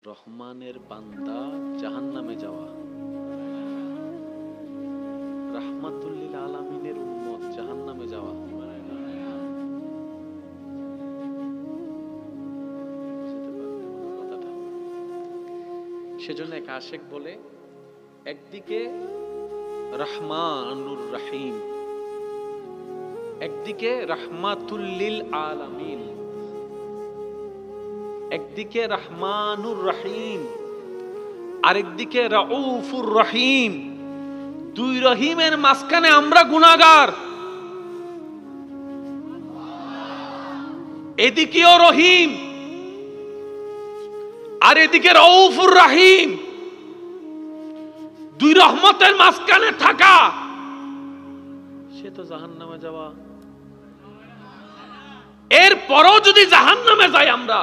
রহমানের বান্দা জাহান্নামে যাওয়া, রাহমাতুল লিল আলামিনের উম্মত জাহান্নামে যাওয়া। সেজন্য এক আশেক বলে, একদিকে রহমানুর রহিম, একদিকে রাহমাতুল লিল আলামিন, একদিকে রহমানুর রহিম, আরেকদিকে রাউফুর রহিম। দুই রহিমের মাঝখানে আমরা গুনাহগার। এদিকেও রহিম আর এদিকে রাউফুর রহিম। দুই রহমতের মাঝখানে থাকা সে তো জাহান্নামে যাওয়া। এরপরও যদি জাহান্নামে যাই আমরা,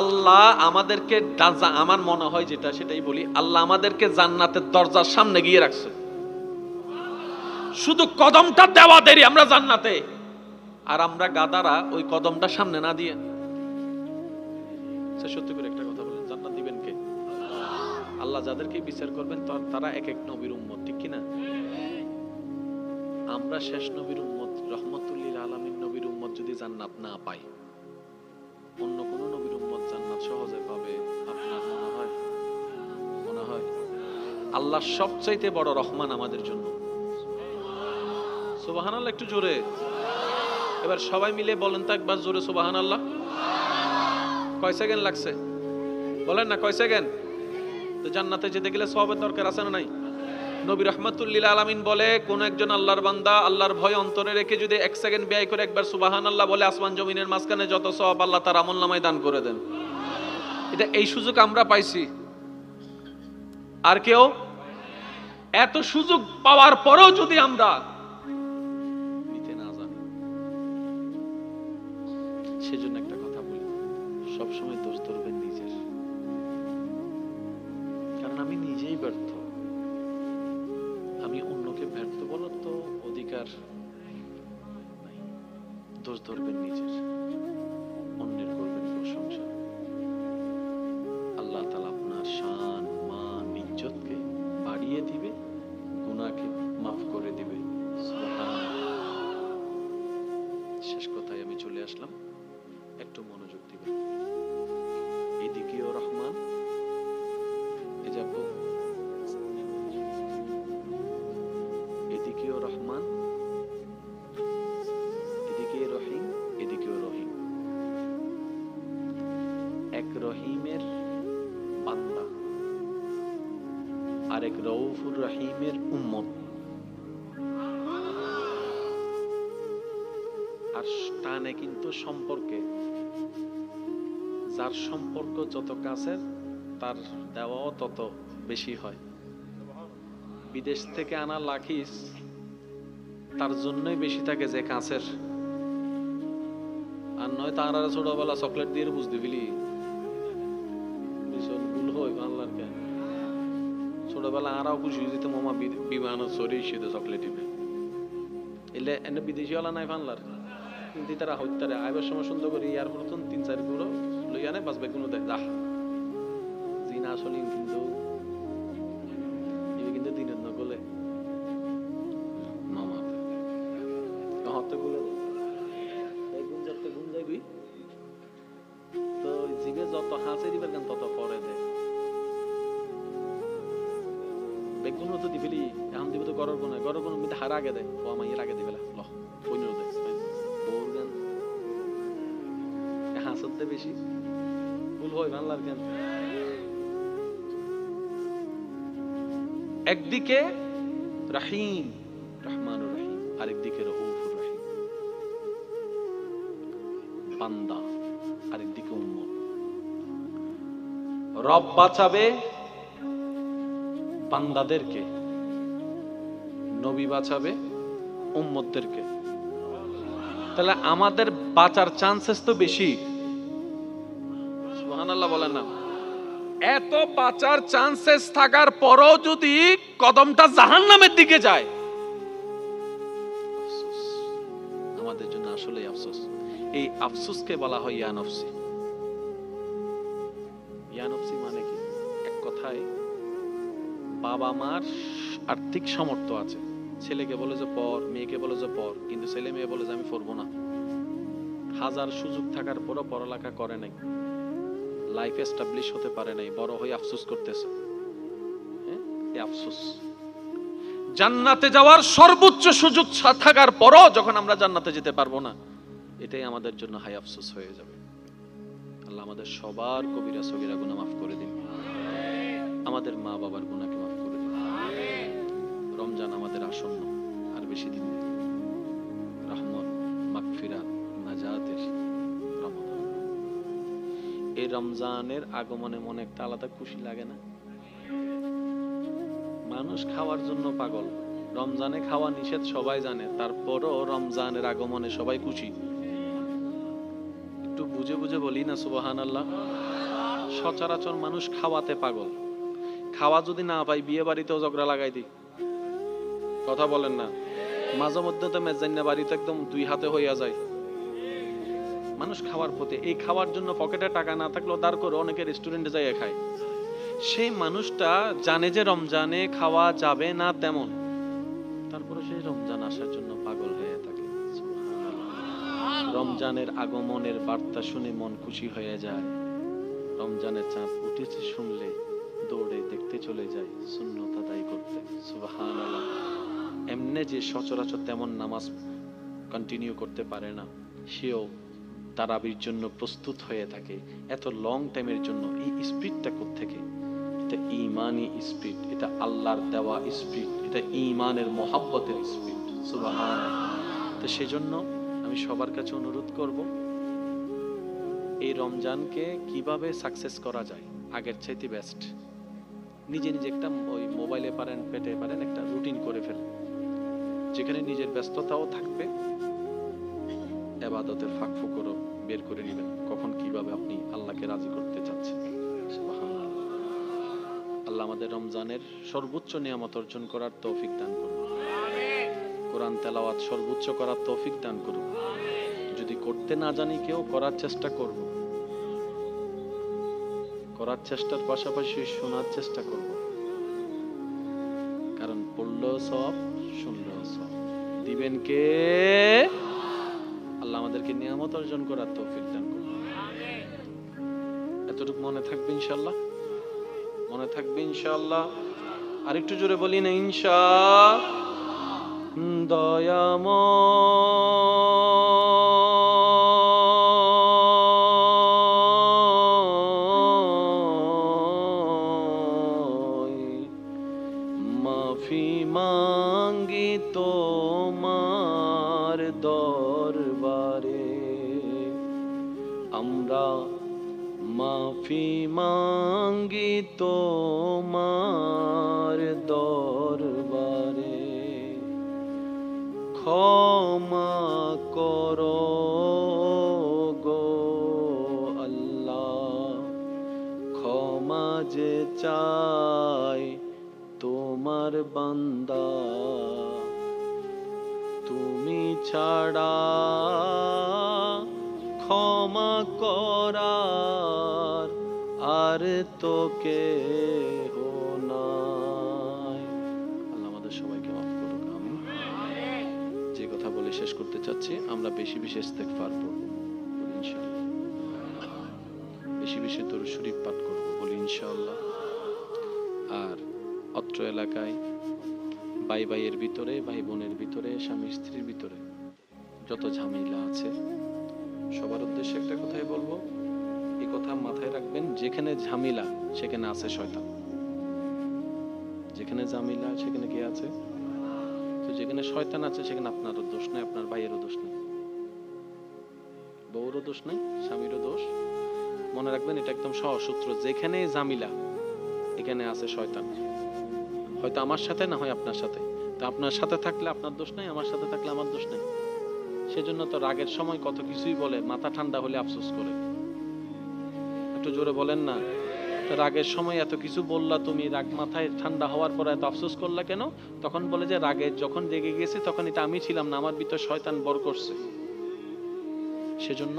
আল্লাহ আমাদেরকে, আমার মনে হয় যেটা সেটাই বলি, আল্লাহ আমাদেরকে জান্নাতের দরজার সামনে গিয়ে রাখছে। শুধু কদমটা দেওয়া দেরি আমরা জান্নাতে, আর আমরা গাদারা ওই কদমটা সামনে না দিয়ে। সত্যি করে একটা কথা বলেন, জান্নাত দিবেন কে? আল্লাহ যাদেরকে বিচার করবেন তারা এক এক নবীর উম্মত, ঠিক কিনা? আমরা শেষ নবীর উম্মত, রহমাতুল লিল আলামিন নবীর উম্মত যদি জান্নাত না পাই, অন্য কোন নবীর উম্মত জান্নাত সহজে পাবে আপনার মনে হয়? মনে হয় আল্লাহ সবচাইতে বড় রহমান আমাদের জন্য। সুবহানাল্লাহ, একটু জোরে এবার সবাই মিলে বলেন তো একবার জোরে সুবহানাল্লাহ। কয় সেকেন্ড লাগছে বলেন না, কয় সেকেন্ড? তো জান্নাতে যেতে গেলে সওয়াবের দরকার আছে না নাই? নবী রাহমাতুল লিল আলামিন বলে, কোন একজন আল্লাহর বান্দা আল্লাহর ভয় অন্তরে রেখে যদি 1 সেকেন্ড ব্যয় করে একবার সুবহানাল্লাহ বলে, আসমান জমিনের মাঝখানে যত সওয়াব আল্লাহ তার আমলনামায় দান করে দেন। এটা এই সুযোগ আমরা পাইছি, আর কেউ? এত সুযোগ পাওয়ার পরেও যদি আমরা নিতে না জানি, সেজন্য একটা কথা বলি, সবসময় দোষ ধরবেন নিজের, কারণ আমি নিজেই ব্যর্থ। আমি অন্যকে ব্যর্থ বলার তো অধিকার নাই। দোষ ধরবেন নিজের, অন্যের করবেন প্রশংসা। আল্লাহ তাআলা আপনার শান, মান, ইজ্জতকে বাড়িয়ে দিবে, গুনাহকে মাফ করে দিবে। সুবহানাল্লাহ। শেষ কথায় আমি চলে আসলাম, একটু মনোযোগ দিবেন। এদিকেও রহমান, এ যাব, এদিকেও রহমান, এদিকে রহিম, এদিকেও রহিম। এক রহিমের বান্দা আর এক রাউফুর রহিমের উম্মত। আর টানে কিন্তু সম্পর্কে, যার সম্পর্ক যত কাছের তার দেওয়াও তত বেশি হয়। বিদেশ থেকে আনা লাখিস তার জন্যই বেশি থাকে যে কাছের, আর নয় তার ছোটবেলা চকলেট দিয়ে বুঝতে ফেলি ভুল হয় বাংলার কেন। ছোটবেলা আরাও খুশি যেতে মামা বিমান সরিয়ে সেতে চকলেট দিবে, এলে এনে বিদেশি ওলা নাই বাংলার, কিন্তু তারা হত্যারে আইবার সময় সুন্দর করে এয়ারপোর্ট 3-4 পুরো লইয়া নেয়, বাঁচবে কোনো দেয় যা জি না আসলে। কিন্তু কিন্তু দিনের নগলে মামাতে হতে বলে গুণ যাতে গুণ যাবি, তো জিভে যত হাসে দিবেন কেন তত পরে দেয়। বেগুন তো দিবি এখন দিব তো গরর গুণ, গরর গুণ মিতে হার আগে দেয়, ও আমার এর আগে দিবে ল পনেরো দেয় বউর গান হাসতে বেশি ভুল হয় বাংলার গান। একদিকে রহিম, রহমানুর রহিম, আরেকদিকে রাউফুর রহিম। বান্দা আরেকদিকে উম্মত। রব বাঁচাবে বান্দাদেরকে, নবী বাঁচাবে উম্মতদেরকে। তাহলে আমাদের বাঁচার চান্সেস তো বেশি। সুবহানাল্লাহ বলেন না? এত বাঁচার চান্সেস থাকার পরও যদি কদমটা জাহান্নামের দিকে যায়, আমাদের জন্য আসলেই আফসোস। এই আফসোসকে বলা হয় ইয়া নফসি। ইয়া নফসি মানে কি? এক কথায়, বাবা মার আর্থিক সামর্থ্য আছে, ছেলেকে বলে যে পড়, মেয়েকে বলে যে পড়, কিন্তু ছেলে মেয়ে বলে যে আমি পড়বো না। হাজার সুযোগ থাকার পরও পড়ালেখা করে নাই, লাইফ এস্টাবলিশ হতে পারে নাই, বড় হয়ে আফসোস করতেছে। এই আফসোস। জান্নাতে যাওয়ার সর্বোচ্চ সুযোগ থাকার পরও যখন আমরা জান্নাতে যেতে পারবো না, এটাই আমাদের জন্য হাই আফসোস হয়ে যাবে। আল্লাহ আমাদের সবার কবিরা সগীরা গুনাহ মাফ করে দিন, আমাদের মা বাবার গুনাহকে মাফ করে দিন। রমজান আমাদের আসন্ন, আর বেশি দিন নেই। রহমত, মাগফিরাত, নাজাতের রমজান। এই রমজানের আগমনে মনে একটা আলাদা খুশি লাগে না? মানুষ খাওয়ার জন্য পাগল, রমজানে খাওয়া নিষেধ সবাই জানে, তারপরও রমজানের আগমনে সবাই খুশি। একটু বুঝে বুঝে বলি না সুবহানাল্লাহ। সচরাচর মানুষ খাওয়াতে পাগল, খাওয়া যদি না পাই বিয়ে বাড়িতেও ঝগড়া লাগাই দিই, কথা বলেন না? মাঝে মধ্যে তো মেজান্না বাড়িতে একদম দুই হাতে হইয়া যায় মানুষ খাওয়ার প্রতি। এই খাওয়ার জন্য পকেটে টাকা না থাকলেও দাঁড় করে অনেকে রেস্টুরেন্টে যাইয়া খায়। সেই মানুষটা জানে যে রমজানে খাওয়া যাবে না তেমন, তারপরে সেই রমজান আসার জন্য পাগল হয়ে থাকে। রমজানের আগমনের বার্তা শুনে মন খুশি হয়ে যায়। রমজানের চাঁদ উঠেছে শুনলে দৌড়ে দেখতে চলে যায় সুন্নত আদায় করতে। সুবহানাল্লাহ। এমনি যে সচরাচর তেমন নামাজ কন্টিনিউ করতে পারে না, সেও তারাবির জন্য প্রস্তুত হয়ে থাকে এত লং টাইমের জন্য। এই স্পিডটা কোত্থেকে? এটা ঈমানি স্পিড, এটা আল্লাহর দেওয়া স্পিড, এটা ঈমানের মহব্বতের স্পিড। সুবহানাল্লাহ। তো সেজন্য আমি সবার কাছে অনুরোধ করব, এই রমজানকে কিভাবে সাকসেস করা যায় আগের চাইতে বেস্ট। নিজে নিজে একটা ওই মোবাইলে পারেন, পেটে পারেন, একটা রুটিন করে ফেলেন, যেখানে নিজের ব্যস্ততাও থাকবে, ইবাদতের ফাঁকফোকরও বের করে নেবেন, কখন কিভাবে আপনি আল্লাহকে রাজি করতে চাচ্ছেন। সুবহানাল্লাহ। আল্লাহ আমাদের রমজানের সর্বোচ্চ নিয়ামত অর্জন করার তৌফিক দান করুন। কোরআন তেলাওয়াত সর্বোচ্চ করার তৌফিক দান করুন। যদি করতে না জানি কেউ, করার চেষ্টা করব, করার চেষ্টার পাশাপাশি শোনার চেষ্টা করব, কারণ পড়লেও সব, শুনলেও সব। দিবেন কে? আল্লাহ আমাদেরকে নিয়ামত অর্জন করার তৌফিক দান করুন। এতটুকু মনে থাকবে ইনশাআল্লাহ, মনে থাকবে ইনশাআল্লাহ। আর একটু জোরে বলি না ইনশাআল্লাহ। মাফি মাঙ্গি তোমার দরবারে, আমরা মাফি মাঙ্গি তোমার দরবারে, ক্ষমা করো গো আল্লাহ, ক্ষমা যে চাই তোমার বান্দা, তুমি ছাড়া ক্ষমা করার আর তো কেহ নাই। আল্লাহ আমাদের সবাইকে মাফ করুক, আমিন। যে কথা বলে শেষ করতে চাচ্ছি, আমরা বেশি বেশি ইস্তেগফার পড়ব ইনশাআল্লাহ, বেশি বেশি দরুদ শরীফ পাঠ করব বলি ইনশাআল্লাহ। আর অত্র এলাকায় ভাই ভাইয়ের ভিতরে, ভাই বোনের ভিতরে, স্বামী স্ত্রীর ভিতরে যত ঝামেলা আছে, সবার উদ্দেশ্যে একটা কথাই বলবো, এই কথা মাথায় রাখবেন, যেখানে ঝামেলা সেখানে আছে শয়তান। যেখানে ঝামেলা সেখানে কি আছে? তো যেখানে শয়তান আছে সেখানে আপনারও দোষ নাই, আপনার ভাইয়েরও দোষ নাই, বউরও দোষ নাই, স্বামীরও দোষ। মনে রাখবেন, এটা একদম সহজ সূত্র। যেখানে ঝামেলা এখানে আছে শয়তান, হয়তো আমার সাথে না হয় আপনার সাথে। তো আপনার সাথে থাকলে আপনার দোষ নাই, আমার সাথে থাকলে আমার দোষ নাই। সেজন্য তো রাগের সময় কত কিছুই বলে, মাথা ঠান্ডা হলে আফসোস করে। একটু জোরে বলেন না। রাগের সময় এত কিছু বললা তুমি, রাগ মাথায় ঠান্ডা হওয়ার পর এত আফসোস করলা কেন? তখন বলে যে রাগের যখন রেগে গেছি তখন এটা আমি ছিলাম না, আমার ভিতর শয়তান বর করছে। সেজন্য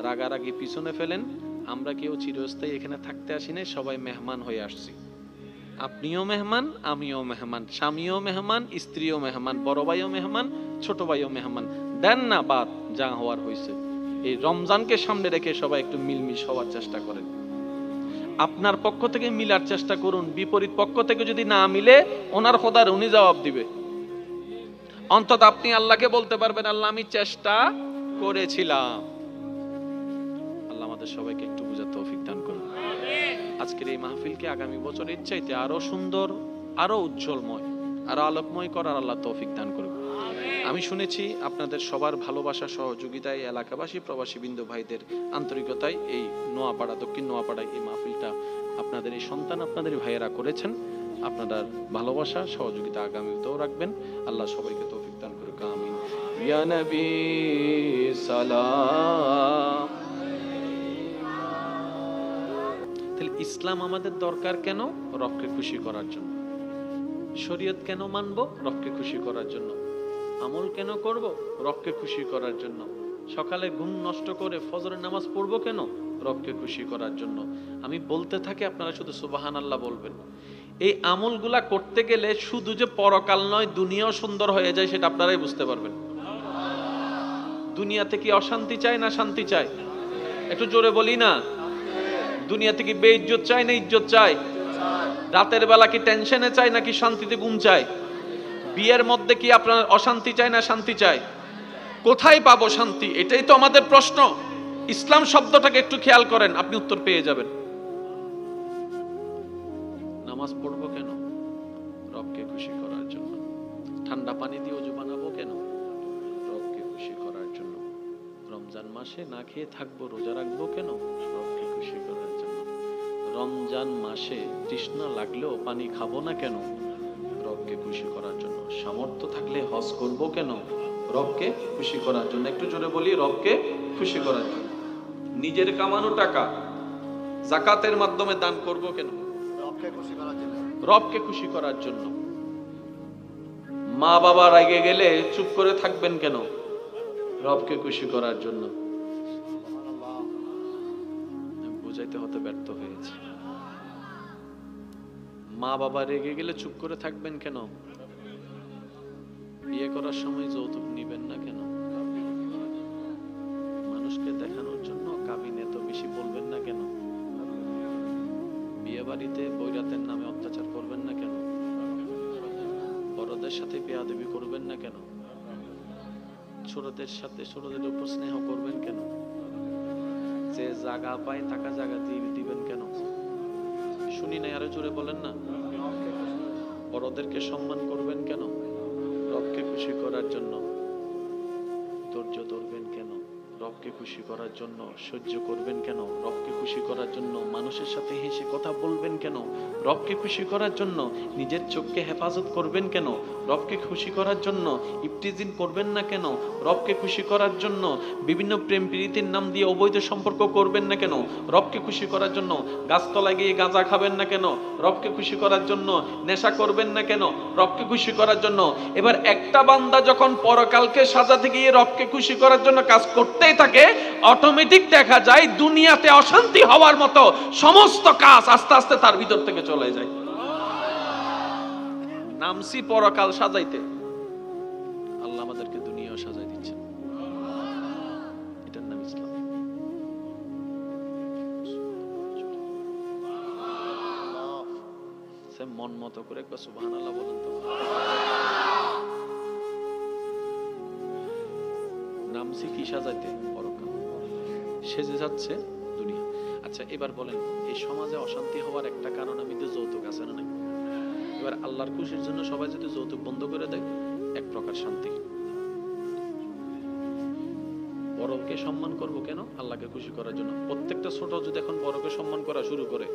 রাগারাগি পিছনে ফেলেন। আমরা কেউ চিরস্থায়ী এখানে থাকতে আসি নাই, সবাই মেহমান হয়ে আসছি। আপনিও মেহমান, আমিও মেহমান, স্বামীও মেহমান, স্ত্রীও মেহমান, বড় ভাইও মেহমান, ছোট ভাইও মেহমান। দেন না বাদ, যা হওয়ার হয়েছে। এই রমজানকে সামনে রেখে সবাই একটু মিলমিশ হওয়ার চেষ্টা করেন। আপনার পক্ষ থেকে মিলার চেষ্টা করুন, বিপরীত পক্ষ থেকে যদি না মিলে ওনার খোদার উনি জবাব দিবে। অন্তত আপনি আল্লাহকে বলতে পারবেন, আল্লাহ আমি চেষ্টা করেছিলাম। আল্লাহ আমাদের সবাইকে একটু বুঝার তৌফিক দান করুন। আজকের এই মাহফিলকে আগামী বছরের চাইতে আরো সুন্দর, আরো উজ্জ্বলময়, আরো আলোকময় করার আল্লাহ তৌফিক দান করুন। আমি শুনেছি আপনাদের সবার ভালোবাসা, সহযোগিতায়, এলাকাবাসী প্রবাসী বিন্দু ভাইদের আন্তরিকতায় এই নোয়াপাড়া, দক্ষিণ নোয়াপাড়ায় এই মাহফিলটা আপনাদের এই সন্তান, আপনাদের ভাইয়েরা করেছেন। আপনাদের ভালোবাসা, সহযোগিতা আগামীতেও রাখবেন। আল্লাহ সবাইকে তৌফিক দান করুক, আমিন। ইয়া নবী সালাম। তাহলে ইসলাম আমাদের দরকার কেন? রবকে খুশি করার জন্য। শরীয়ত কেন মানবো? রবকে খুশি করার জন্য। আমল কেন করব? রবকে খুশি করার জন্য। সকালে ঘুম নষ্ট করে ফজরের নামাজ পড়বো কেন? রবকে খুশি করার জন্য। আমি বলতে থাকি, আপনারা শুধু সুবহানাল্লাহ বলবেন। এই আমলগুলা করতে গেলে শুধু যে পরকাল নয়, দুনিয়াও সুন্দর হয়ে যায়, সেটা আপনারাই বুঝতে পারবেন। দুনিয়াতে কি অশান্তি চাই না শান্তি চাই? একটু জোরে বলি না। দুনিয়াতে কি বেইজ্জত চাই না ইজ্জত চাই? রাতের বেলা কি টেনশনে চাই নাকি শান্তিতে ঘুম চাই? বিয়ের মধ্যে কি আপনার অশান্তি চাই না শান্তি চাই? কোথায় পাবো শান্তি? এটাই তো আমাদের প্রশ্ন। ইসলাম শব্দটাকে একটু খেয়াল করেন, আপনি উত্তর পেয়ে যাবেন। নামাজ পড়বো কেন? রবকে খুশি করার জন্য। ঠান্ডা পানি দিয়ে ওযু বানাবো কেন? রবকে খুশি করার জন্য। রমজান মাসে না খেয়ে থাকবো, রোজা রাখবো কেন? রবকে খুশি করার জন্য। রমজান মাসে তৃষ্ণা লাগলেও পানি খাবো না কেন? রবকে খুশি করার জন্য। সামর্থ্য থাকলে হজ করব কেন? রবকে খুশি করার জন্য। একটু জোরে বলি, রবকে খুশি করার জন্য। নিজের কামানো টাকা যাকাতের মাধ্যমে দান করব কেন? রবকে খুশি করার জন্য। রবকে খুশি করার জন্য। মা বাবা রেগে গেলে চুপ করে থাকবেন কেন? রবকে খুশি করার জন্য। বুঝাইতে হতে ব্যর্থ হয়েছে। মা বাবা রেগে গেলে চুপ করে থাকবেন কেন? বিয়ে করার সময় যৌতুক নিবেন না কেন? মানুষকে দেখানোর জন্য কাবিনে তো বেশি বলবেন না কেন? বিয়ে বাড়িতে বৈরাতের নামে অত্যাচার করবেন না কেন? বড়দের সাথে বেয়াদবি করবেন না কেন? ছোটদের সাথে ছোটদের উপর স্নেহ করবেন কেন? যে জায়গা পায় তাকে জায়গা দিবেন কেন? শুনি না, আরো জোরে বলেন না। বড়দেরকে সম্মান করবেন কেন? রবকে খুশি করার জন্য। ধৈর্য ধরবেন কেন? রবকে খুশি করার জন্য। সহ্য করবেন কেন? রবকে খুশি করার জন্য। মানুষের সাথে হেসে কথা বলবেন কেন? রবকে খুশি করার জন্য। নিজের চোখকে হেফাজত করবেন কেন? রবকে খুশি করার জন্য। ইফতিজিন করবেন না কেন? রবকে খুশি করার জন্য। বিভিন্ন প্রেম প্রীতির নাম দিয়ে অবৈধ সম্পর্ক করবেন না কেন? রবকে খুশি করার জন্য। গাছতলায় গিয়ে গাঁজা খাবেন না কেন? রবকে খুশি করার জন্য। নেশা করবেন না কেন? রবকে খুশি করার জন্য। এবার একটা বান্দা যখন পরকালকে সাজাতে গিয়ে রবকে খুশি করার জন্য কাজ করতেই থাকে, অটোমেটিক দেখা যায় দুনিয়াতে অশান্তি হওয়ার মতো সমস্ত কাজ আস্তে আস্তে তার ভিতর থেকে চলে যায়। নামছি পরকাল সাজাইতে, আল্লাহ আমাদেরকে দুনিয়াও সাজাই দিচ্ছেন। এটার নাম ইসলাম। মন মতো করে একবার সুবহানাল্লাহ বলেন তো। নামছি কি সাজাইতে? পরকাল। সেজে যাচ্ছে দুনিয়া। আচ্ছা এবার বলেন, এই সমাজে অশান্তি হওয়ার একটা কারণ আমি তো যৌতুক আছে না নাই? এবার আল্লাহর খুশির জন্য সবাই যদি যৌতুক বন্ধ করে দেয়, এক প্রকার শান্তি। বড়কে সম্মান করব কেন? আল্লাহকে খুশি করার জন্য। প্রত্যেকটা ছোট যদি এখন বড়কে সম্মান করা শুরু করে,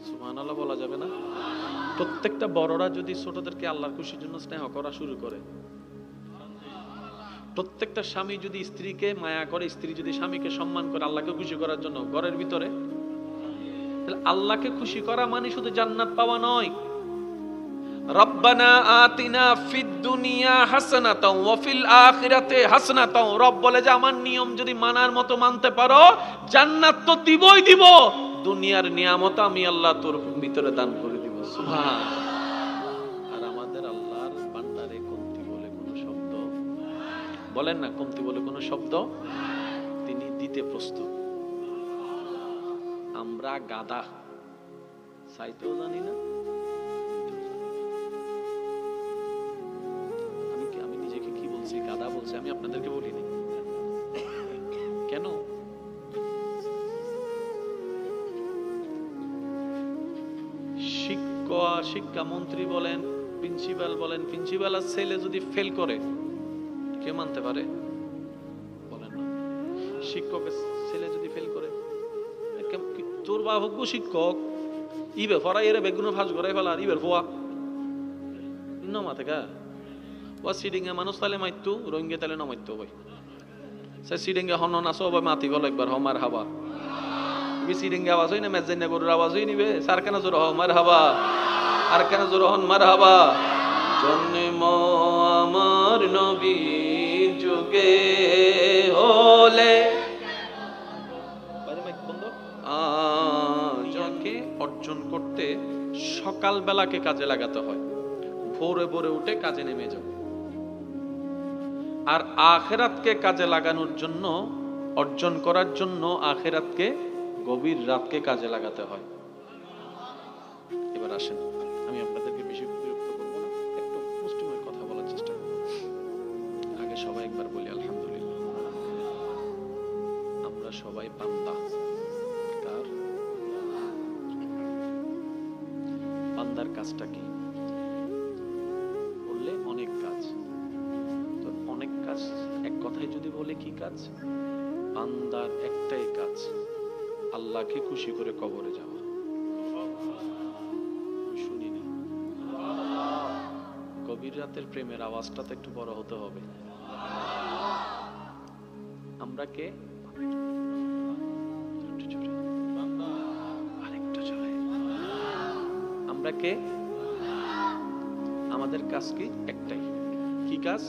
সুবহানাল্লাহ বলা যাবে না? প্রত্যেকটা বড়রা যদি ছোটদেরকে আল্লাহর খুশির জন্য স্নেহ করা শুরু করে, প্রত্যেকটা স্বামী যদি স্ত্রীকে মায়া করে, স্ত্রী যদি স্বামীকে সম্মান করে আল্লাহকে খুশি করার জন্য ঘরের ভিতরে, তাহলে আল্লাহকে খুশি করা মানে শুধু জান্নাত পাওয়া নয়। রব্বানা আতিনা ফিদ দুনিয়া হাসানাতাও ওয়া ফিল আখিরাতি হাসানাতাও। রব বলে যে আমার নিয়ম যদি মানার মতো মানতে পারো, জান্নাত তো দিবই দিব, দুনিয়ার নিয়ামত আমি আল্লাহ তোর ভিতরে দান করে দিব। সুবহান। আর আমাদের আল্লাহর বান্দারে কমতি বলে কোনো শব্দ বলেন না, কমতি বলে কোনো শব্দ তিনি দিতে প্রস্তুত। আমরা গাদা, চাইতেও জানি না। আমি নিজেকে কি বলছি? গাদা বলছি। আমি আপনাদেরকে বলিনি কেন? শিক্ষামন্ত্রী বলেন, প্রিন্সিপাল বলেন, প্রিন্সিপালের ছেলে যদি ফেল করে কে মানতে পারে? বলেন না। শিক্ষকের ছেলে যদি ফেল করে, তোর বাবা হোক শিক্ষক, ইবে ফরা এর বেগুনো ফাঁস করে ফেলার ইবের ফোয়া নমা থেকে ও সিডিংয়ে মানুষ তালে মাইতো, রোহিঙ্গা তালে নমাইতো ভাই। সে সিডিংয়ে হন নাচো বা মাতি বল একবার হমার হাবা। ইবে সিডিংয়ে আওয়াজ হই না, মেজাইনা গরুর আওয়াজ হই নিবে। সার কেন জোর হমার হাবা, আর কেন জোর হন মার হাবা। জন্ম আমার নবী যুগে হলে যাকে অর্জন করতে সকাল বেলাকে কাজে লাগাতে হয়, ভোরে ভোরে উঠে কাজে নেমে যাও। আর আখিরাতকে কাজে লাগানোর জন্য, অর্জন করার জন্য আখিরাতকে গভীর রাতকে কাজে লাগাতে হয়। এবার আসেন, আমি আপনাদেরকে বেশি বিরক্ত করবো না, একটু মুষ্টিমেয় কথা বলার চেষ্টা করব। আগে সবাই একবার বলি আলহামদুলিল্লাহ। আমরা সবাই বান্দা। কার? বান্দার কাজটা কি? বললে অনেক কাজ। তো অনেক কাজ এক কথায় যদি বলে কি কাজ? বান্দার একটাই কাজ, আল্লাহকে খুশি করে কবরে যাওয়া। শুনিনি? গভীর রাতের প্রেমের আওয়াজটা তো একটু বড় হতে হবে। আমরা কে? আমরা কে? আমাদের কাজ কি? একটাই। কি কাজ?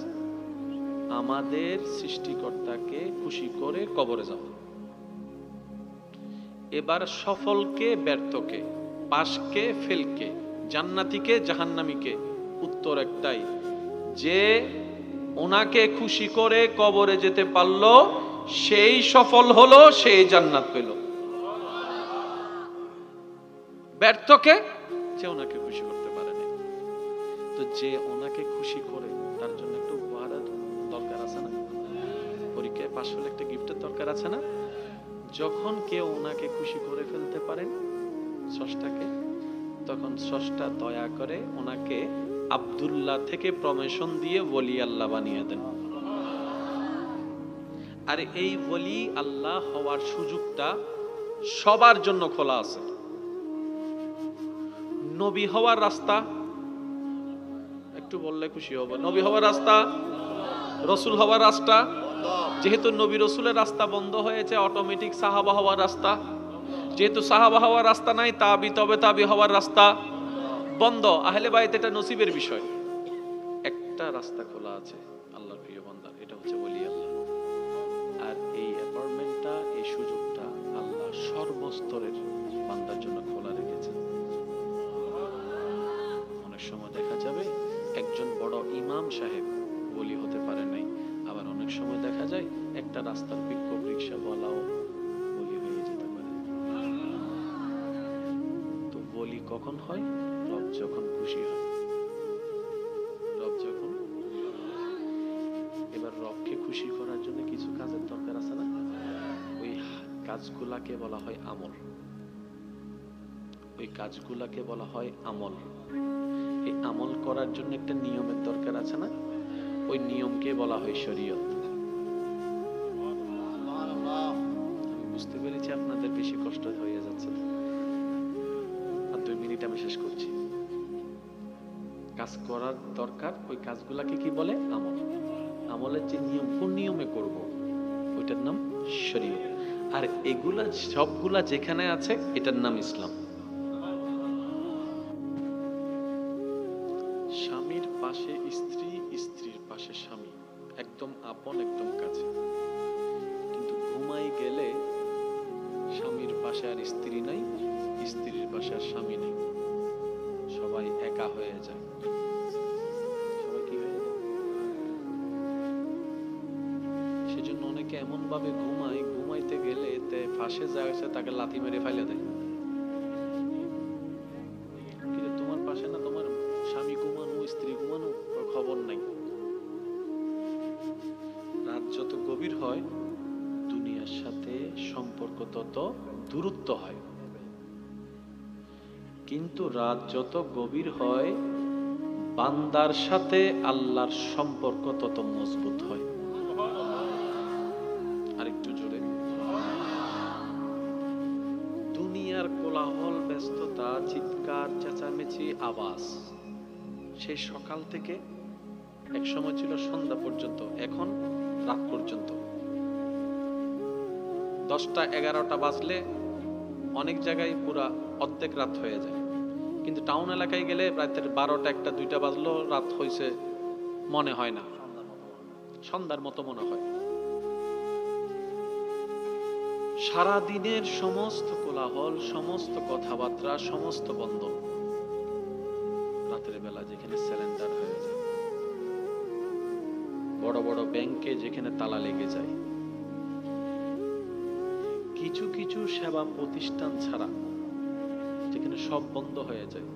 আমাদের সৃষ্টিকর্তাকে খুশি করে কবরে যাওয়া। এবার সফলকে ব্যর্থকে, পাশকে ফেলকে, জান্নাতীকে জাহান্নামীকে, উত্তর একটাই, যে ওনাকে খুশি করে কবরে যেতে পারলো সেই সফল হলো, সেই জান্নাত পেল। ব্যর্থকে যে ওনাকে খুশি করতে পারে না। তো যে ওনাকে খুশি করে তার জন্য একটা উপহারের দরকার আছে না? পরীক্ষায় পাশ হলে একটা গিফটের দরকার আছে না? যখন কেউ ওনাকে খুশি করে ফেলতে পারেন স্রষ্টাকে, তখন স্রষ্টা দয়া করে ওনাকে আব্দুল্লাহ থেকে প্রমোশন দিয়ে ওলি আল্লাহ বানিয়ে দেন। আর এই ওলি আল্লাহ হওয়ার সুযোগটা সবার জন্য খোলা আছে। নবী হওয়ার রাস্তা একটু বললে খুশি হব। নবী হওয়ার রাস্তা, রসুল হওয়ার রাস্তা, যেহেতু নবী রসুলের রাস্তা বন্ধ হয়েছে, অটোমেটিক সাহাবা হওয়ার রাস্তা। যেহেতু সাহাবা হওয়ার রাস্তা নাই, তাবি তবে তাবি হওয়ার রাস্তা বন্ধ। আহলে বাইত এটা নসিবের বিষয়। একটা রাস্তা খোলা আছে আল্লাহর প্রিয় বান্দার, এটা হচ্ছে ওলি আল্লাহ। আর এই অ্যাপয়েন্টমেন্টটা, এই সুযোগটা আল্লাহ সর্বস্তরের বান্দার জন্য খোলা রেখেছে। অনেক সময় দেখা যাবে একজন বড় ইমাম সাহেব ওলি হতে পারে নাই, আবার অনেক সময় দেখা যায় একটা রাস্তার বিক্ষোভ রিক্সাওয়ালাও ওলি হয়ে যেতে পারে। তো ওলি কখন হয়? রব যখন খুশি হয়। রব যখন, এবার রবকে খুশি করার জন্য কিছু কাজের দরকার আছে না? ওই কাজগুলাকে বলা হয় আমল। ওই কাজগুলাকে বলা হয় আমল। এই আমল করার জন্য একটা নিয়মের দরকার আছে না? ওই নিয়মকে বলা হয় শরীয়ত। আমি বুঝতে পেরেছি আপনাদের বেশি কষ্ট হয়ে যাচ্ছে। আর 2 মিনিট আমি শেষ করছি। কাজ করার দরকার, ওই কাজগুলাকে কি বলে? আমল। আমল আমলের যে নিয়ম, কোন নিয়মে করব, ওইটার নাম শরীয়ত। আর এগুলা সবগুলা যেখানে আছে এটার নাম ইসলাম। স্বামীর পাশে স্ত্রী, স্ত্রীর পাশে স্বামী, একদম আপন, একদম কাছে। কিন্তু ঘুমাই গেলে স্বামীর পাশে আর স্ত্রী নাই, স্ত্রীর পাশে আর স্বামী নেই, সবাই একা হয়ে যায়। সবাই কি হয়ে যায়? সেজন্য অনেকে এমন ভাবে ঘুমায়, ঘুমাইতে গেলে ফাঁসে যায় তাকে লাথি মেরে ফেলে দেয়। কিন্তু তোমার পাশে না তোমার স্বামী ঘুমানো, স্ত্রী ঘুমানো, খবর নাই। রাত যত গভীর হয় দুনিয়ার সাথে সম্পর্ক তত দূরত্ব হয়, কিন্তু রাত যত গভীর হয় বান্দার সাথে আল্লাহর সম্পর্ক তত মজবুত হয়। আরেকটু জোরে। দুনিয়ার কোলাহল, ব্যস্ততা, চিৎকার, চেঁচামেচি, আওয়াজ, সেই সকাল থেকে এক সময় ছিল সন্ধ্যা পর্যন্ত, এখন রাত পর্যন্ত। 10টা 11টা বাজলে অনেক জায়গায় পুরা অর্ধেক রাত হয়ে যায়, কিন্তু টাউন এলাকায় গেলে রাতের 12টা 1টা 2টা বাজলো রাত হয়েছে মনে হয় না, সন্ধ্যার মতো মনে হয়। সারা দিনের সমস্ত কোলাহল, সমস্ত কথাবার্তা, সমস্ত বন্ধন রাতের বেলা যেখানে সারেন্ডার হয়ে যায়। বড় বড় ব্যাংকে যেখানে তালা লেগে যায়, কিছু কিছু সেবা প্রতিষ্ঠান ছাড়া যেখানে সব বন্ধ হয়ে যায়।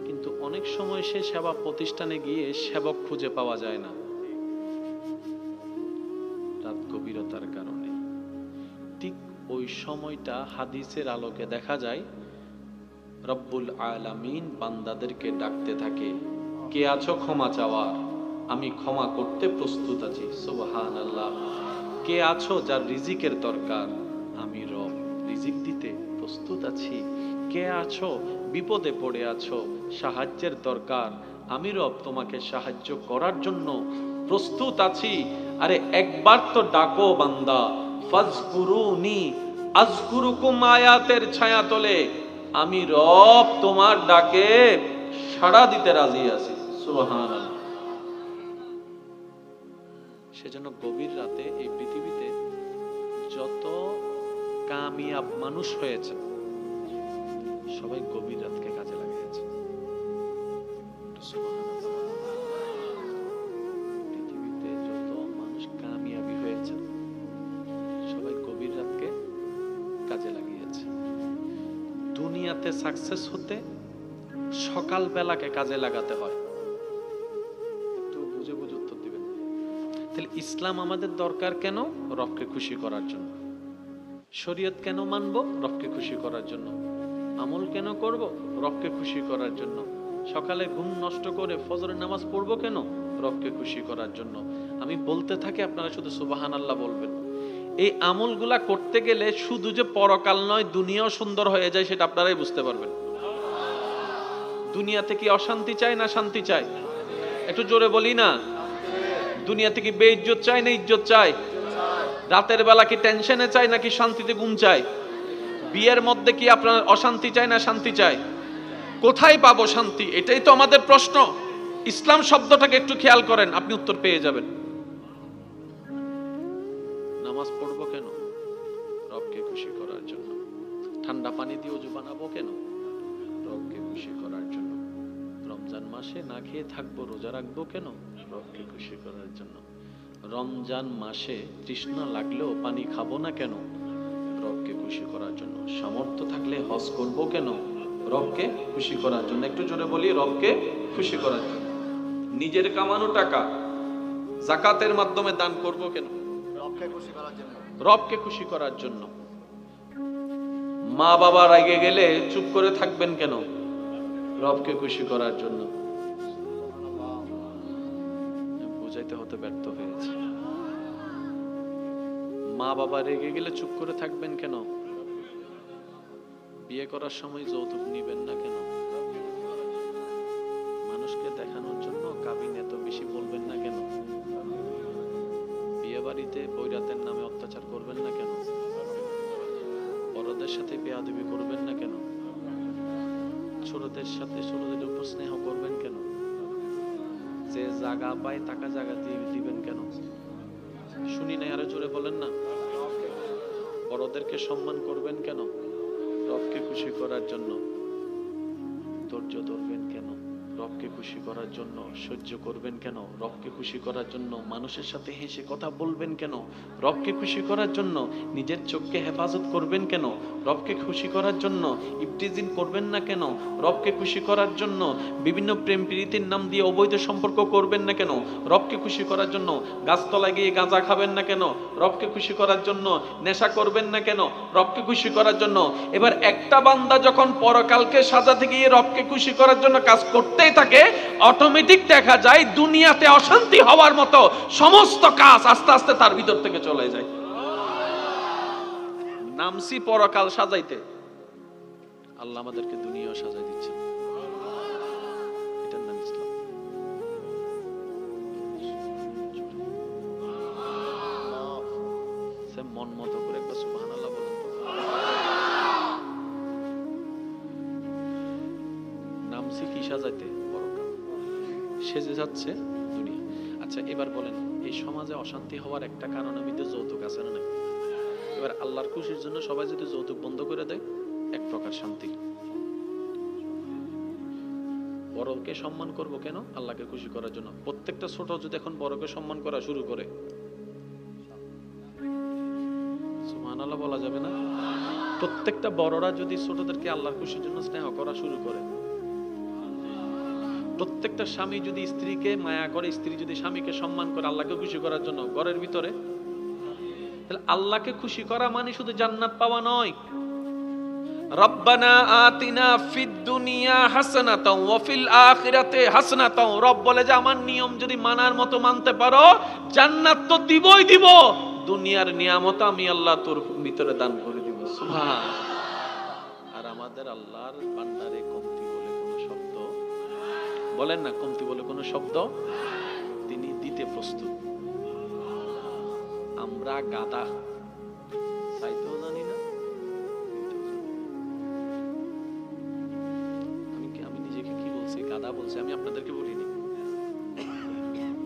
কিন্তু অনেক সময় সে সেবা প্রতিষ্ঠানে গিয়ে সেবক খুঁজে পাওয়া যায় না, রাত গভীরতার কারণে। ঠিক ওই সময়টা হাদিসের আলোকে দেখা যায় রব্বুল আলামিন বান্দাদেরকে ডাকতে থাকে, কে আছো ক্ষমা চাওয়ার, আমি ক্ষমা করতে প্রস্তুত আছি। সুবহানাল্লাহ। কে আছো যার রিজিকের দরকার, আমি রব রিজিক দিতে প্রস্তুত আছি। কে আছো বিপদে পড়ে আছো, সাহায্যের দরকার, আমি রব তোমাকে সাহায্য করার জন্য প্রস্তুত আছি। আরে একবার তো ডাকো বান্দা, ফাজকুরুনি আযকুরুকুম, আয়াতের ছায়া তলে আমি রব তোমার ডাকে সাড়া দিতে রাজি আছি। সুবহানাল্লাহ। সেজন্য গভীর রাতে এই পৃথিবীতে যত কামিয়াব মানুষ হয়েছে সবাই গভীর রাতকে কাজে লাগিয়েছে। পৃথিবীতে যত মানুষ কামিয়াবি হয়েছে সবাই গভীর রাতকে কাজে লাগিয়েছে। দুনিয়াতে সাকসেস হতে সকাল বেলাকে কাজে লাগাতে হয়। একটু বুঝে বুঝে উত্তর দিবেন। তাহলে ইসলাম আমাদের দরকার কেন? রবকে খুশি করার জন্য। শরীয়ত কেন মানবো? রবকে খুশি করার জন্য। আমল কেন করব? রবকে খুশি করার জন্য। সকালে ঘুম নষ্ট করে ফজরের নামাজ পড়বো কেন? রবকে খুশি করার জন্য। আমি বলতে থাকি, আপনারা শুধু সুবহানাল্লাহ বলবেন। এই আমলগুলা করতে গেলে শুধু যে পরকাল নয়, দুনিয়াও সুন্দর হয়ে যায় সেটা আপনারাই বুঝতে পারবেন। দুনিয়াতে কি অশান্তি চায় না শান্তি চায়? একটু জোরে বলি না। দুনিয়াতে কি বেইজ্জত চায় না ইজ্জত চায়? রাতের বেলা কি টেনশনে চায় নাকি শান্তিতে ঘুম চায়? বিয়ের মধ্যে কি আপনার অশান্তি চায় না শান্তি চায়? কোথায় পাবো শান্তি? এটাই তো আমাদের প্রশ্ন। ইসলাম শব্দটাকে একটু খেয়াল করেন, আপনি উত্তর পেয়ে যাবেন। নামাজ পড়বো কেন? রবকে খুশি করার জন্য। ঠান্ডা পানি দিয়ে ওযু বানাবো কেন? রবকে খুশি করার জন্য। রমজান মাসে না খেয়ে থাকবো, রোজা রাখবো কেন? রবকে খুশি করার জন্য। রমজান মাসে তৃষ্ণা লাগলেও পানি খাবো না কেন? রবকে খুশি করার জন্য। সামর্থ্য থাকলে হজ করবো কেন? রবকে খুশি করার জন্য। একটু জোরে বলি, রবকে খুশি করার জন্য। নিজের কামানো টাকা যাকাতের মাধ্যমে দান করবো কেন? রবকে খুশি করার জন্য। রবকে খুশি করার জন্য। মা বাবা রেগে গেলে চুপ করে থাকবেন কেন? রবকে খুশি করার জন্য। বুঝাইতে হতে ব্যর্থ হয়েছে। মা বাবা রেগে গেলে চুপ করে থাকবেন কেন? বিয়ে করার সময় যৌতুক নিবেন না কেন? মানুষকে দেখানোর জন্য কাবিন এত বেশি বলবেন না কেন? বাড়িতে বৈরাতের নামে অত্যাচার করবেন না কেন? বড়দের সাথে বেয়াদবি করবেন না কেন? ছোটদের সাথে ছোটদের উপর স্নেহ করবেন কেন? যে জায়গা পায় টাকা জায়গা দিয়ে দিবেন কেন? শুনি না, আরো জোরে বলেন না। বড়দেরকে সম্মান করবেন কেন? রবকে খুশি করার জন্য। ধৈর্য ধরবেন কেন? রবকে খুশি করার জন্য। সহ্য করবেন কেন? রবকে খুশি করার জন্য। মানুষের সাথে হেসে কথা বলবেন কেন? রবকে খুশি করার জন্য। নিজের চোখকে হেফাজত করবেন কেন? রবকে খুশি করার জন্য। ইফতিজিন করবেন না কেন? রবকে খুশি করার জন্য। বিভিন্ন প্রেম প্রীতির নাম দিয়ে অবৈধ সম্পর্ক করবেন না কেন? রবকে খুশি করার জন্য। গাছতলায় গিয়ে গাঁজা খাবেন না কেন? রবকে খুশি করার জন্য। নেশা করবেন না কেন? রবকে খুশি করার জন্য। এবার একটা বান্দা যখন পরকালকে সাজাতে গিয়ে রবকে খুশি করার জন্য কাজ করতেই থাকে, অটোমেটিক দেখা যায় দুনিয়াতে অশান্তি হওয়ার মতো সমস্ত কাজ আস্তে আস্তে তার ভিতর থেকে চলে যায়। নামছি পরকাল সাজাইতে, আল্লাহ আমাদেরকে দুনিয়া সাজাই দিচ্ছে। এটার নাম ইসলাম। মন মতো করে একবার সুবহানাল্লাহ বলেন। নামছি কি সাজাইতে? পরকাল। সেজে যাচ্ছে দুনিয়া। আচ্ছা এবার বলেন, এই সমাজে অশান্তি হওয়ার একটা কারণ আমি তো যৌতুক আছে না? এবার আল্লাহর খুশির জন্য সবাই যদি যৌতুক বন্ধ করে দেয়, এক প্রকার শান্তি। বড়কে সম্মান করব কেন? আল্লাহকে খুশি করার জন্য। প্রত্যেকটা ছোট যদি এখন বড়কে সম্মান করা শুরু করে, সুবহানাল্লাহ বলা যাবে না? প্রত্যেকটা বড়রা যদি ছোটদেরকে আল্লাহর খুশির জন্য স্নেহ করা শুরু করে, প্রত্যেকটা স্বামী যদি স্ত্রীকে মায়া করে, স্ত্রী যদি স্বামীকে সম্মান করে আল্লাহকে খুশি করার জন্য ঘরের ভিতরে, তাহলে আল্লাহকে খুশি করা মানে শুধু জান্নাত পাওয়া নয়। রব্বানা আতিনা ফিদ দুনিয়া হাসানাতাও ওয়া ফিল আখিরাতি হাসানাতাও। রব বলে যে আমার নিয়ম যদি মানার মতো মানতে পারো, জান্নাত তো দিবই দিব, দুনিয়ার নিয়ামত আমি আল্লাহ তোর ভিতরে দান করে দিব। সুবহান। আর আমাদের আল্লাহর বান্দারে কমতি বলে কোনো শব্দ বলেন না, কমতি বলে কোনো শব্দ তিনি দিতে প্রস্তুত। আমরা গাদা, চাইতেও জানি না। আমি নিজেকে কি বলছি? গাদা বলছি। আমি আপনাদেরকে বলিনি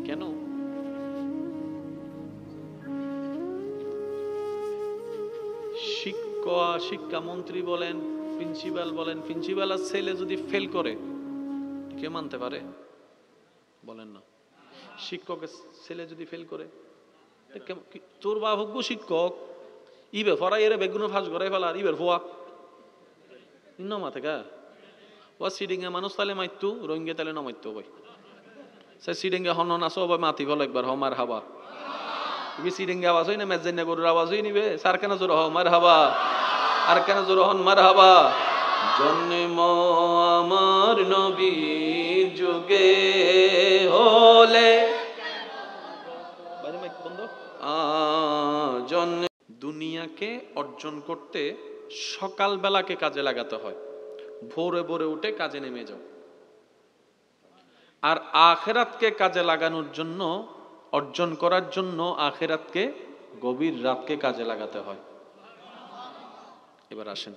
কেন? শিক্ষামন্ত্রী বলেন, প্রিন্সিপাল বলেন, প্রিন্সিপালের ছেলে যদি ফেল করে, কে মানতে পারে? বলেন না। শিক্ষকের ছেলে যদি ফেল করে, তোর বাপ শিক্ষক, ইবে ফরাই এর বেগুনো ফাঁস ঘরাই ফেলার ইবের ফোয়া নমা থেকে ও সিডিংয়ে মানুষ তালে মাইতো, রোহিঙ্গা তালে নমাইতো ভাই। সে সিডিংয়ে হন আসো ভাই, মাতি ফল একবার হমার হাবা। ইবি সিডিংয়ে আওয়াজ হই না, মেজাইনা গরুর আওয়াজ হই নিবে। সার কেন জোর হ মার হাবা, আর কেন জোর হন মার হাবা। জন্ম আমার নবীর যুগে হলে দুনিয়াকে অর্জন করতে সকালবেলাকে কাজে লাগাতে হয়। ভোরে ভোরে উঠে কাজে নেমে যাও। আর আখিরাতকে কাজে লাগানোর জন্য, অর্জন করার জন্য আখিরাতকে গভীর রাতকে কাজে লাগাতে হয়। এবার আসেন,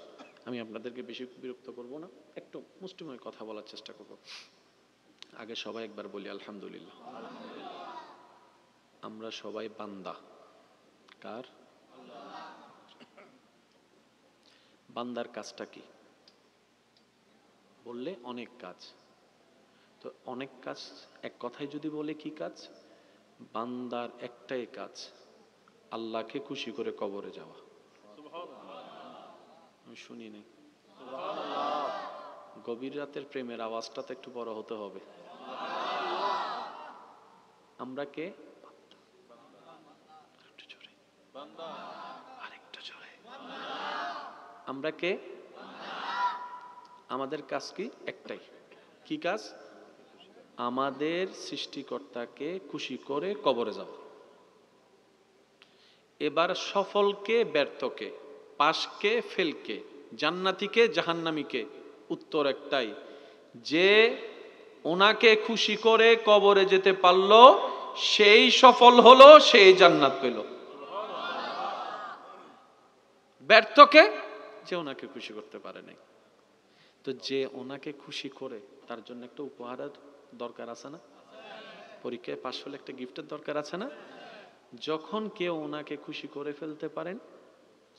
আমি আপনাদেরকে বেশি বিরক্ত করব না, একটু মুষ্টিময় কথা বলার চেষ্টা করব। আগে সবাই একবার বলি আলহামদুলিল্লাহ। আমরা সবাই বান্দা। কার? বান্দার কাজটা কি বললে অনেক কাজ। তো অনেক কাজ এক কথায় যদি বলে কি কাজ? বান্দার একটাই কাজ, আল্লাহকে খুশি করে কবরে যাওয়া। আমি শুনি নাই। গভীর রাতের প্রেমের আওয়াজটা তো একটু বড় হতে হবে। আমরা কে? আরেকটু জোরে। আমরা কে? আমাদের কাজ কি? একটাই। কি কাজ? আমাদের সৃষ্টিকর্তাকে খুশি করে কবরে যাওয়া। এবার সফলকে ব্যর্থকে, পাশকে ফেলকে, জান্নাতীকে জাহান্নামীকে, উত্তর একটাই, যে ওনাকে খুশি করে কবরে যেতে পারলো সেই সফল হলো, সেই জান্নাত পেল। ব্যর্থকে যে ওনাকে খুশি করতে পারে নাই। তো যে ওনাকে খুশি করে তার জন্য একটা উপহারের দরকার আছে না? পরীক্ষায় পাশ হলে একটা গিফটের দরকার আছে না? যখন কেউ ওনাকে খুশি করে ফেলতে পারেন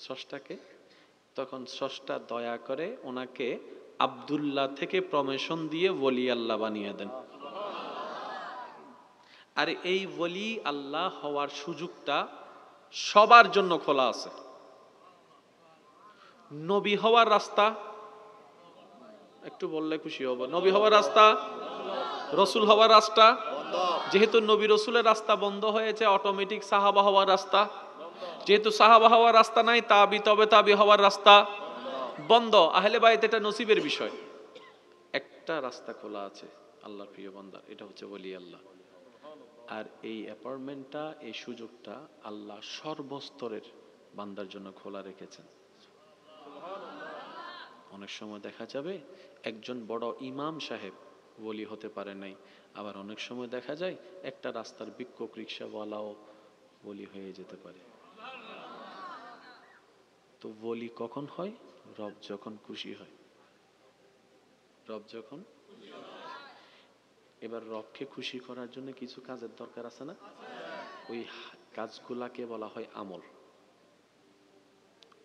স্রষ্টাকে, তখন স্রষ্টা দয়া করে ওনাকে আব্দুল্লাহ থেকে প্রমোশন দিয়ে ওলি আল্লাহ বানিয়ে দেন। আর এই ওলি আল্লাহ হওয়ার সুযোগটা সবার জন্য খোলা আছে। নবী হওয়ার রাস্তা একটু বললে খুশি হব। নবী হওয়ার রাস্তা, রসুল হওয়ার রাস্তা, যেহেতু নবী রসুলের রাস্তা বন্ধ হয়েছে, অটোমেটিক সাহাবা হওয়ার রাস্তা, যেহেতু সাহাবা হওয়ার রাস্তা নাই, তাবি তবে তাবি হওয়ার রাস্তা বন্ধ। আহলে বাইত এটা নসিবের বিষয়। একটা রাস্তা খোলা আছে আল্লাহর প্রিয় বান্দার, এটা হচ্ছে ওলি আল্লাহ। আর এই অ্যাপয়েন্টমেন্টটা, এই সুযোগটা আল্লাহ সর্বস্তরের বান্দার জন্য খোলা রেখেছেন। অনেক সময় দেখা যাবে একজন বড় ইমাম সাহেব ওলি হতে পারে নাই, আবার অনেক সময় দেখা যায় একটা রাস্তার ভিক্ষুক রিক্সাওয়ালাও ওলি হয়ে যেতে পারে। তো ওলি কখন হয়? রব যখন খুশি হয়। রব যখন, এবার রবকে খুশি করার জন্য কিছু কাজের দরকার আছে না? ওই কাজগুলাকে বলা হয় আমল।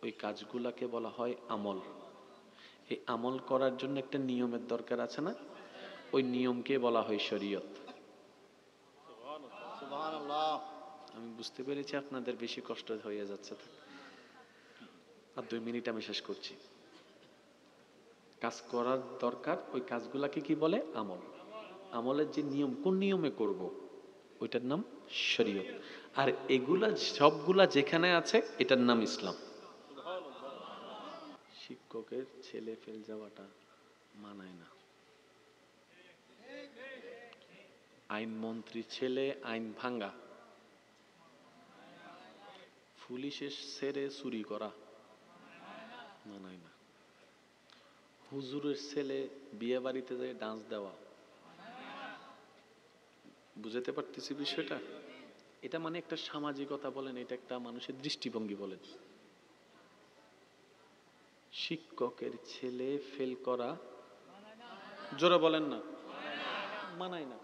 ওই কাজগুলাকে বলা হয় আমল। এই আমল করার জন্য একটা নিয়মের দরকার আছে না? ওই নিয়মকে বলা হয় শরীয়ত। আমি বুঝতে পেরেছি আপনাদের বেশি কষ্ট হয়ে যাচ্ছে। আর 2 মিনিট আমি শেষ করছি। কাজ করার দরকার, ওই কাজগুলাকে কি বলে? আমল। আমলের যে নিয়ম, কোন নিয়মে করব, ওইটার নাম শরীয়ত। আর এগুলা সবগুলা যেখানে আছে এটার নাম ইসলাম। শিক্ষকের ছেলে ফেল যাওয়াটা মানায় না। আইন মন্ত্রী ছেলে আইন ভাঙ্গা, পুলিশের ছেড়ে চুরি করা মানায় না। হুজুরের ছেলে বিয়ে বাড়িতে যায় ডান্স দেওয়া, বুঝতে পারতেছি বিষয়টা? এটা মানে একটা সামাজিকতা বলেন, এটা একটা মানুষের দৃষ্টিভঙ্গি বলেন। শিক্ষকের ছেলে ফেল করা, জোরে বলেন না, মানায় না।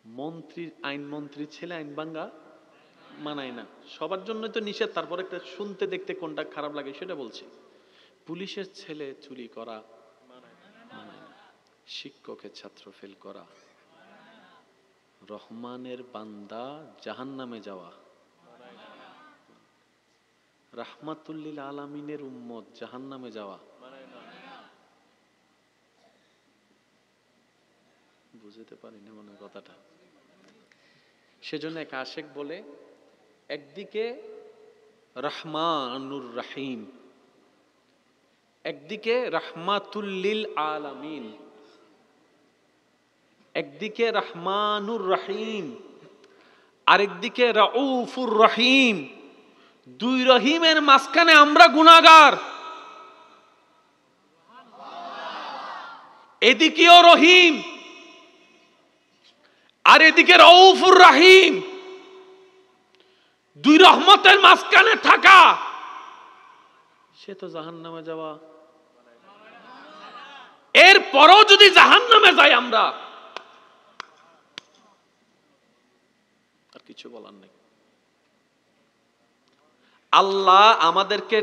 মন্ত্রীর আইন মন্ত্রীর ছেলে আইন ভাঙ্গা মানায় না। সবার জন্য তো নিষেধ, তারপর একটা শুনতে দেখতে কোনটা খারাপ লাগে সেটা বলছি। পুলিশের ছেলে চুরি করা মানায় না। শিক্ষকের ছাত্র ফেল করা, রহমানের বান্দা জাহান্নামে যাওয়া, রাহমাতুল্লিল আলামিনের উম্মত জাহান্নামে যাওয়া, বুঝতে পারিনি মনে কথাটা। সেজন্য এক আশেক বলে, একদিকে রহমানুর রহিম, একদিকে রাহমাতুল্লিল আলামিন, একদিকে রহমানুর রহিম, আরেকদিকে রাউফুর রহিম। 2 রহিমের মাঝখানে আমরা গুনাহগার। এদিকেও রহিম আর এদিকে রাউফুর রহিম, 2 রহমতের মাঝখানে থাকা, সে তো জাহান্নামে যাওয়া। এরপরও যদি জাহান্নামে যাই আমরা, আর কিছু বলার নেই। আল্লাহ আমাদেরকে,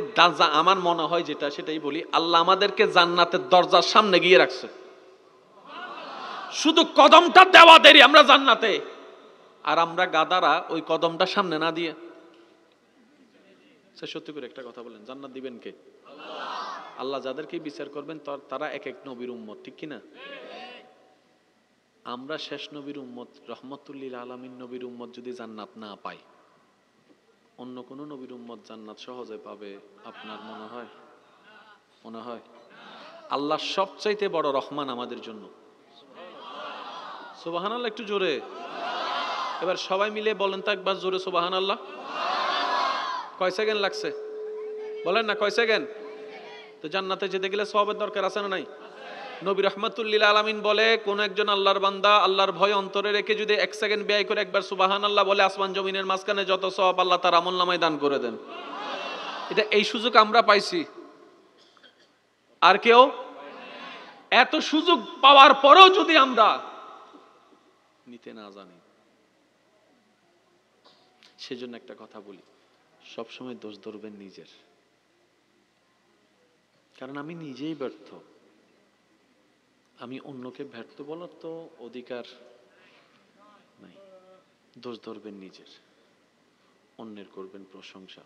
আমার মনে হয় যেটা সেটাই বলি, আল্লাহ আমাদেরকে জান্নাতের দরজার সামনে গিয়ে রাখছে। শুধু কদমটা দেওয়া দেরি আমরা জান্নাতে, আর আমরা গাদারা ওই কদমটা সামনে না দিয়ে। সত্যি করে একটা কথা বলেন, জান্নাত দিবেন কে? আল্লাহ যাদেরকে বিচার করবেন তারা এক এক নবীর উম্মত, ঠিক কিনা? আমরা শেষ নবীর উম্মত, রহমতুল্লিল আলামিন নবীর উম্মত যদি জান্নাত না পাই, অন্য কোন নবীর উম্মত জান্নাত সহজে পাবে আপনার মনে হয়? মনে হয়? আল্লাহ সবচাইতে বড় রহমান আমাদের জন্য। সুবহানাল্লাহ, একটু জোরে। এবার সবাই মিলে বলেন তো একবার জোরে সুবহানাল্লাহ। কয় সেকেন্ড লাগছে বলেন না, কয় সেকেন্ড? তো জান্নাতে যেতে গেলে সওয়াবের দরকার আছে না নাই? নবী রাহমাতুল লিল আলামিন বলে, কোন একজন আল্লাহর বান্দা আল্লাহর ভয় অন্তরে রেখে যদি 1 সেকেন্ড ব্যয় করে একবার সুবহানাল্লাহ বলে, আসমান জমিনের মাঝখানে যত সওয়াব আল্লাহ তার আমলনামায় দান করে দেন। এটা এই সুযোগ আমরা পাইছি, আর কেউ? এত সুযোগ পাওয়ার পরেও যদি আমরা নিতে না জানি, সেজন্য একটা কথা বলি, সবসময় দোষ ধরবেন নিজের, কারণ আমি নিজেই ব্যর্থ। আমি অন্যকে ব্যর্থ বলার তো অধিকার নাই। দোষ ধরবেন নিজের, অন্যের করবেন প্রশংসা।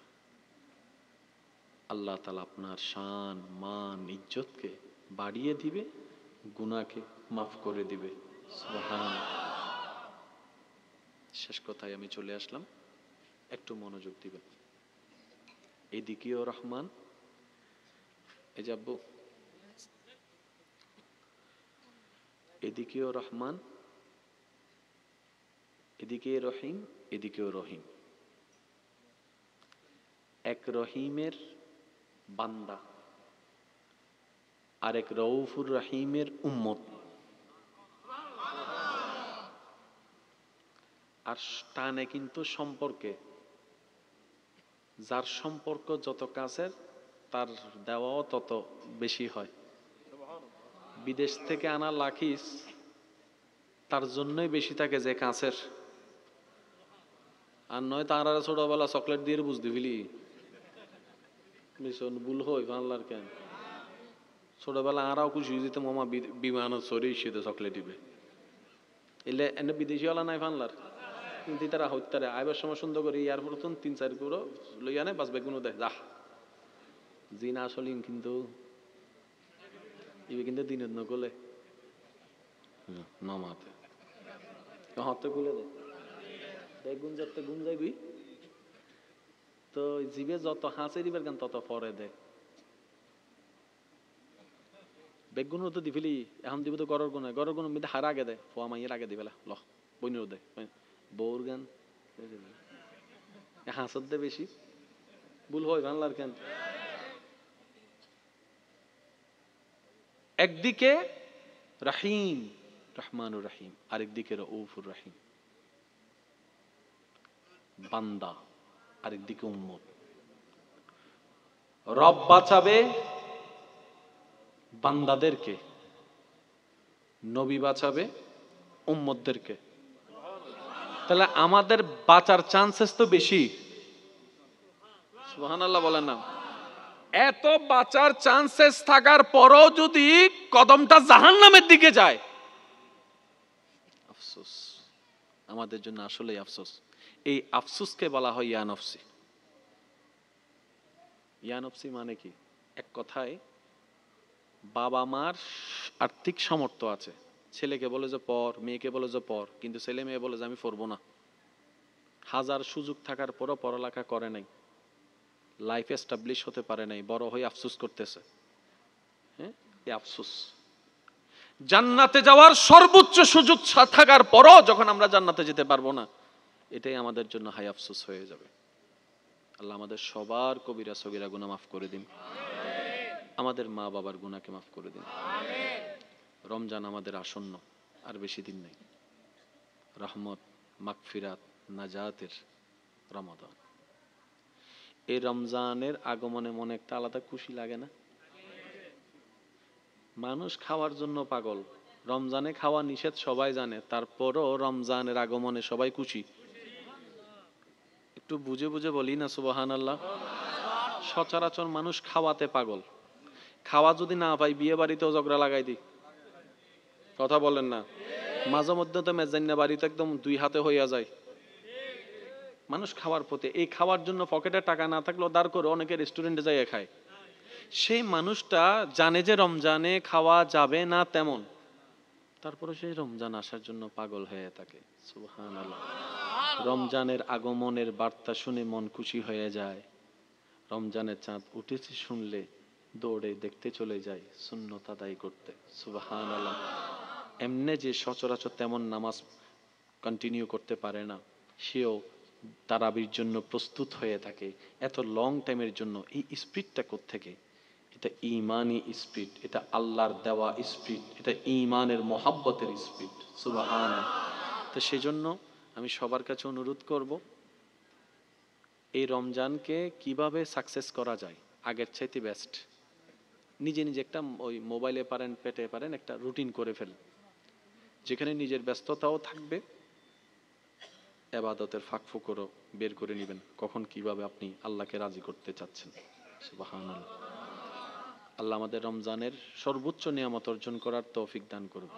আল্লাহ তাআলা আপনার শান, মান, ইজ্জতকে বাড়িয়ে দিবে, গুনাহকে মাফ করে দিবে। সুবহানাল্লাহ। শেষ কথায় আমি চলে আসলাম, একটু মনোযোগ দিবেন। এদিকেও রহমান, এই যে আব্বু, এদিকেও রহমান, এদিকে রহিম, এদিকেও রহিম। এক রহিমের বান্দা আর এক রউফুর রহিমের উম্মত। আর টানে কিন্তু সম্পর্কে, যার সম্পর্ক যত কাছের তার দেওয়াও তত বেশি হয়। বিদেশ থেকে আনা লাখিস তার জন্যই বেশি থাকে যে কাছের, আর নয় তারা ছোটবেলা চকলেট দিয়ে বুঝতে ফেলি মিশন ভুল হই বাংলার কেন। ছোটবেলা আরাও খুশি দিত মামা বিমান সরি শীতে চকলেট দিবে, এলে এনে বিদেশি ওলা নাই বাংলার, কিন্তু তারা হত্যারে আইবার সময় সুন্দর করে ইয়ার প্রথম 3-4 করে লই আনে বাস বেগুনো দেয় যা জি না আসলে, কিন্তু ইবে কিন্তু দিনের নকলে মামাতে হাতে গুলে দেয় বেগুন যাতে গুন যাইবি, তো জিবে যত হাসে দিবার গান তত পরে দেয় বেগুন তো দিফিলি। এখন দিব তো গরর গুণ, গরর গুণ মধ্যে হার আগে দেয়, ফোয়া মাইয়ের আগে দিবেলা ল বইনেও দেয় বউর গান হাসত দে বেশি ভুল হয় বাংলার কেন। একদিকে রাহিম রহমানুর রাহিম, আরেকদিকে রউফুর রাহিম, বান্দা আরেকদিকে উম্মত। রব বাঁচাবে বান্দাদেরকে, নবী বাঁচাবে উম্মতদেরকে। তাহলে আমাদের বাঁচার চান্সেস তো বেশি। সুবহানাল্লাহ বলেন না? এত বাঁচার চান্সেস থাকার পরও যদি কদমটা জাহান্নামের দিকে যায়, আফসোস আমাদের জন্য, আসলেই আফসোস। এই আফসোসকে বলা হয় ইয়া নফসি। ইয়া নফসি মানে কি? এক কথায়, বাবা মার আর্থিক সামর্থ্য আছে, ছেলেকে বলে যে পড়, মেয়েকে বলে যে পড়, কিন্তু ছেলে মেয়ে বলে যে আমি পড়বো না। হাজার সুযোগ থাকার পরও পড়ালেখা করে নাই, লাইফ এস্টাবলিশ হতে পারে নাই, বড় হয়ে আফসোস করতেছে। হ্যাঁ, এই আফসোস। জান্নাতে যাওয়ার সর্বোচ্চ সুযোগ থাকার পরও যখন আমরা জান্নাতে যেতে পারবো না, এটাই আমাদের জন্য হাই আফসোস হয়ে যাবে। আল্লাহ আমাদের সবার কবিরা সগীরা গুনাহ মাফ করে দিন, আমাদের মা বাবার গুনাহকে মাফ করে দিন। রমজান আমাদের আসন্ন, আর বেশি দিন নেই। রহমত, মাগফিরাত, নাজাতের রমাদান। এই রমজানের আগমনে মনে একটা আলাদা খুশি লাগে না? মানুষ খাওয়ার জন্য পাগল, রমজানে খাওয়া নিষেধ সবাই জানে, তারপরও রমজানের আগমনে সবাই খুশি। একটু বুঝে বুঝে বলি না সুবহানাল্লাহ। সচরাচর মানুষ খাওয়াতে পাগল, খাওয়া যদি না পাই বিয়ে বাড়িতেও ঝগড়া লাগাই দিই, কথা বলেন না? মাঝে মধ্যে তো মেজান্না বাড়িতে একদম 2 হাতে হইয়া যায় মানুষ খাওয়ার প্রতি। এই খাওয়ার জন্য পকেটে টাকা না থাকলেও দাঁড় করে অনেকে রেস্টুরেন্টে যাইয়া খায়। সেই মানুষটা জানে যে রমজানে খাওয়া যাবে না তেমন, তারপরে সেই রমজান আসার জন্য পাগল হয়ে থাকে। সুবহানাল্লাহ। রমজানের আগমনের বার্তা শুনে মন খুশি হয়ে যায়, রমজানের চাঁদ উঠেছে শুনলে দৌড়ে দেখতে চলে যায় সুন্নত আদায় করতে। সুবহানাল্লাহ। এমনে যে সচরাচর তেমন নামাজ কন্টিনিউ করতে পারে না, সেও তারাবির জন্য প্রস্তুত হয়ে থাকে এত লং টাইমের জন্য। এই স্পিডটা কোত্থেকে? এটা ঈমানি স্পিরিট, এটা আল্লাহর দেওয়া স্পিরিট, এটা ঈমানের মহাব্বতের স্পিরিট। সুবহানাল্লাহ। তো সেজন্য আমি সবার কাছে অনুরোধ করব, এই রমজানকে কিভাবে সাকসেস করা যায়, আগের চাইতে বেস্ট নিজে নিজে একটা ওই মোবাইলে পারেন পেটে পারেন একটা রুটিন করে ফেল, যেখানে নিজের ব্যস্ততাও থাকবে, ইবাদতের ফাঁকফোকরও বের করে নেবেন, কখন কিভাবে আপনি আল্লাহকে রাজি করতে চাচ্ছেন। সুবহানাল্লাহ। আল্লাহ আমাদের রমজানের সর্বোচ্চ নিয়ামত অর্জন করার তৌফিক দান করুক।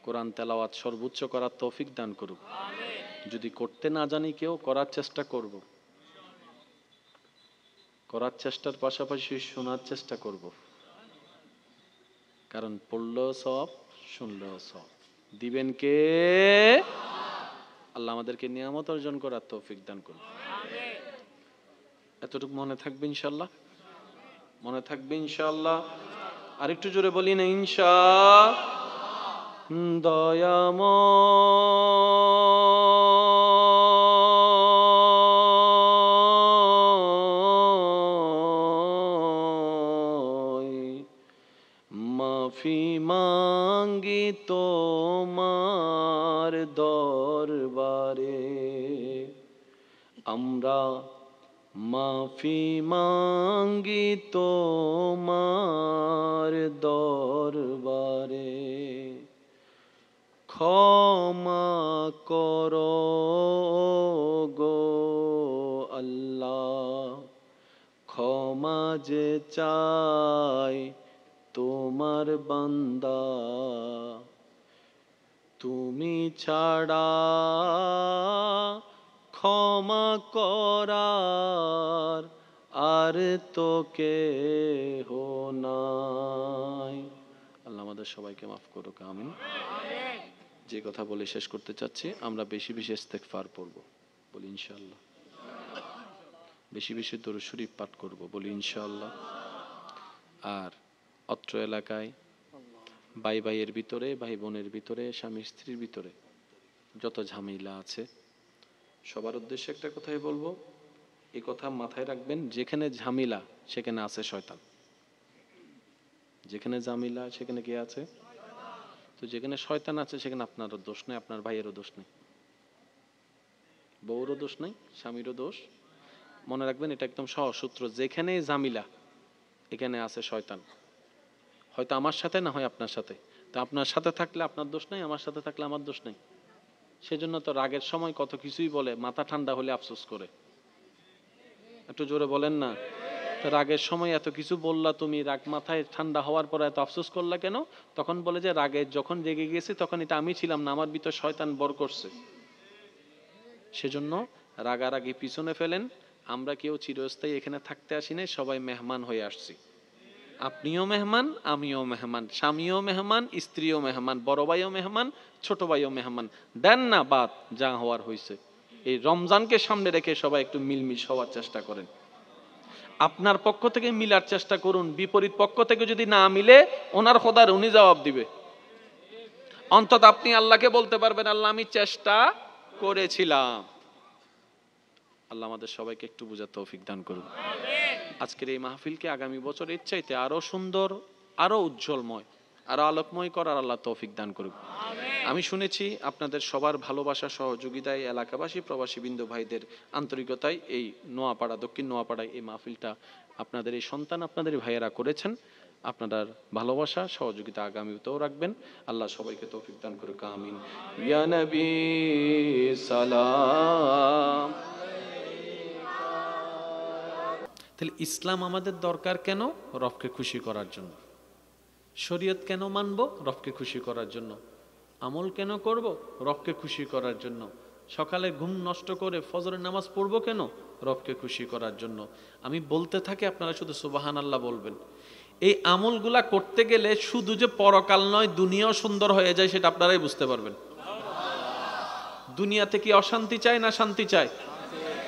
কোরআন তেলাওয়াত সর্বোচ্চ করার তৌফিক দান করুক। যদি করতে না জানি কেউ, করার চেষ্টা করব, করার চেষ্টার পাশাপাশি শোনার চেষ্টা করব, কারণ পড়লেও সওয়াব, শুনলেও সওয়াব। দিবেন কে? আল্লাহ আমাদেরকে নিয়ামত অর্জন করার তৌফিক দান করুন। এতটুকু মনে থাকবে ইনশাআল্লাহ, মনে থাকবে ইনশাআল্লাহ। আরেকটু জোরে বলি না ইনশাআল্লাহ। দয়াময় মাফি মাঙ্গি তোমার দরবারে, আমরা মাফি মাঙ্গি তোমার দরবারে, ক্ষমা করো গো আল্লাহ, ক্ষমা যে চাই তোমার বান্দা, তুমি ছাড়া ক্ষমা করার আর তো কেহ নাই। আল্লাহ আমাদের সবাইকে মাফ করুক, আমিন। যে কথা বলে শেষ করতে চাচ্ছি, আমরা বেশি বেশি ইস্তেগফার পড়ব, বলি ইনশাআল্লাহ। বেশি বেশি দরুদ শরীফ পাঠ করব, বলি ইনশাআল্লাহ। আর অত্র এলাকায় ভাই ভাইয়ের ভিতরে, ভাই বোনের ভিতরে, স্বামী স্ত্রীর ভিতরে যত ঝামেলা আছে, সবার উদ্দেশ্যে একটা কথাই বলবো, এই কথা মাথায় রাখবেন, যেখানে ঝামেলা সেখানে আছে শয়তান। যেখানে ঝামেলা সেখানে কে আছে? তো যেখানে শয়তান আছে সেখানে আপনারও দোষ নেই, আপনার ভাইয়েরও দোষ নেই, বউরও দোষ নেই, স্বামীরও দোষ। মনে রাখবেন, এটা একদম সহজ সূত্র, যেখানে ঝামেলা এখানে আছে শয়তান। হয়তো আমার সাথে না হয় আপনার সাথে, তো আপনার সাথে থাকলে আপনার দোষ নেই, আমার সাথে থাকলে আমার দোষ নেই। সেজন্য তো রাগের সময় কত কিছুই বলে, মাথা ঠান্ডা হলে আফসোস করে। একটু জোরে বলেন না। রাগের সময় এত কিছু বললা তুমি, রাগ মাথায় ঠান্ডা হওয়ার পর এত আফসোস করলা কেন? তখন বলে যে রাগে যখন রেগে গেছি তখন এটা আমি ছিলাম না, আমার ভিতর শয়তান বর করছে। সেজন্য রাগারাগি পিছনে ফেলেন। আমরা কেউ চিরস্থায়ী এখানে থাকতে আসি নাই, সবাই মেহমান হয়ে আসছি। আপনিও মেহমান, আমিও মেহমান, স্বামীও মেহমান, স্ত্রীও মেহমান, বড় ভাইও মেহমান, ছোট ভাইও মেহমান। দেন না বাদ, যা হওয়ার হয়েছে। এই রমজানকে সামনে রেখে সবাই একটু মিলমিশ হওয়ার চেষ্টা করেন। আপনার পক্ষ থেকে মিলার চেষ্টা করুন, বিপরীত পক্ষ থেকে যদি না মিলে, ওনার খোদার উনি জবাব দিবে। অন্তত আপনি আল্লাহকে বলতে পারবেন, আল্লাহ আমি চেষ্টা করেছিলাম। আল্লাহ আমাদের সবাইকে একটু বোঝার তৌফিক দান করুন। আজকের এই মাহফিলকে আগামী বছরের চাইতে আরো সুন্দর, আরো উজ্জ্বলময়, আরো আলোকময় করার আল্লাহ তৌফিক দান করুন। আমি শুনেছি আপনাদের সবার ভালোবাসা, সহযোগিতায়, এলাকাবাসী প্রবাসী বিন্দু ভাইদের আন্তরিকতায় এই নোয়াপাড়া, দক্ষিণ নোয়াপাড়ায় এই মাহফিলটা আপনাদের এই সন্তান, আপনাদের ভাইয়েরা করেছেন। আপনাদের ভালোবাসা, সহযোগিতা আগামীতেও রাখবেন। আল্লাহ সবাইকে তৌফিক দান করুক, আমিন। ইয়া নবী সালাম। তাহলে ইসলাম আমাদের দরকার কেন? রবকে খুশি করার জন্য। শরীয়ত কেন মানব? রবকে খুশি করার জন্য। আমল কেন করব? রবকে খুশি করার জন্য। সকালে ঘুম নষ্ট করে ফজরের নামাজ পড়বো কেন? রবকে খুশি করার জন্য। আমি বলতে থাকি, আপনারা শুধু সুবহানাল্লাহ বলবেন। এই আমলগুলা করতে গেলে শুধু যে পরকাল নয়, দুনিয়াও সুন্দর হয়ে যায়, সেটা আপনারাই বুঝতে পারবেন। দুনিয়াতে কি অশান্তি চায় না শান্তি চায়?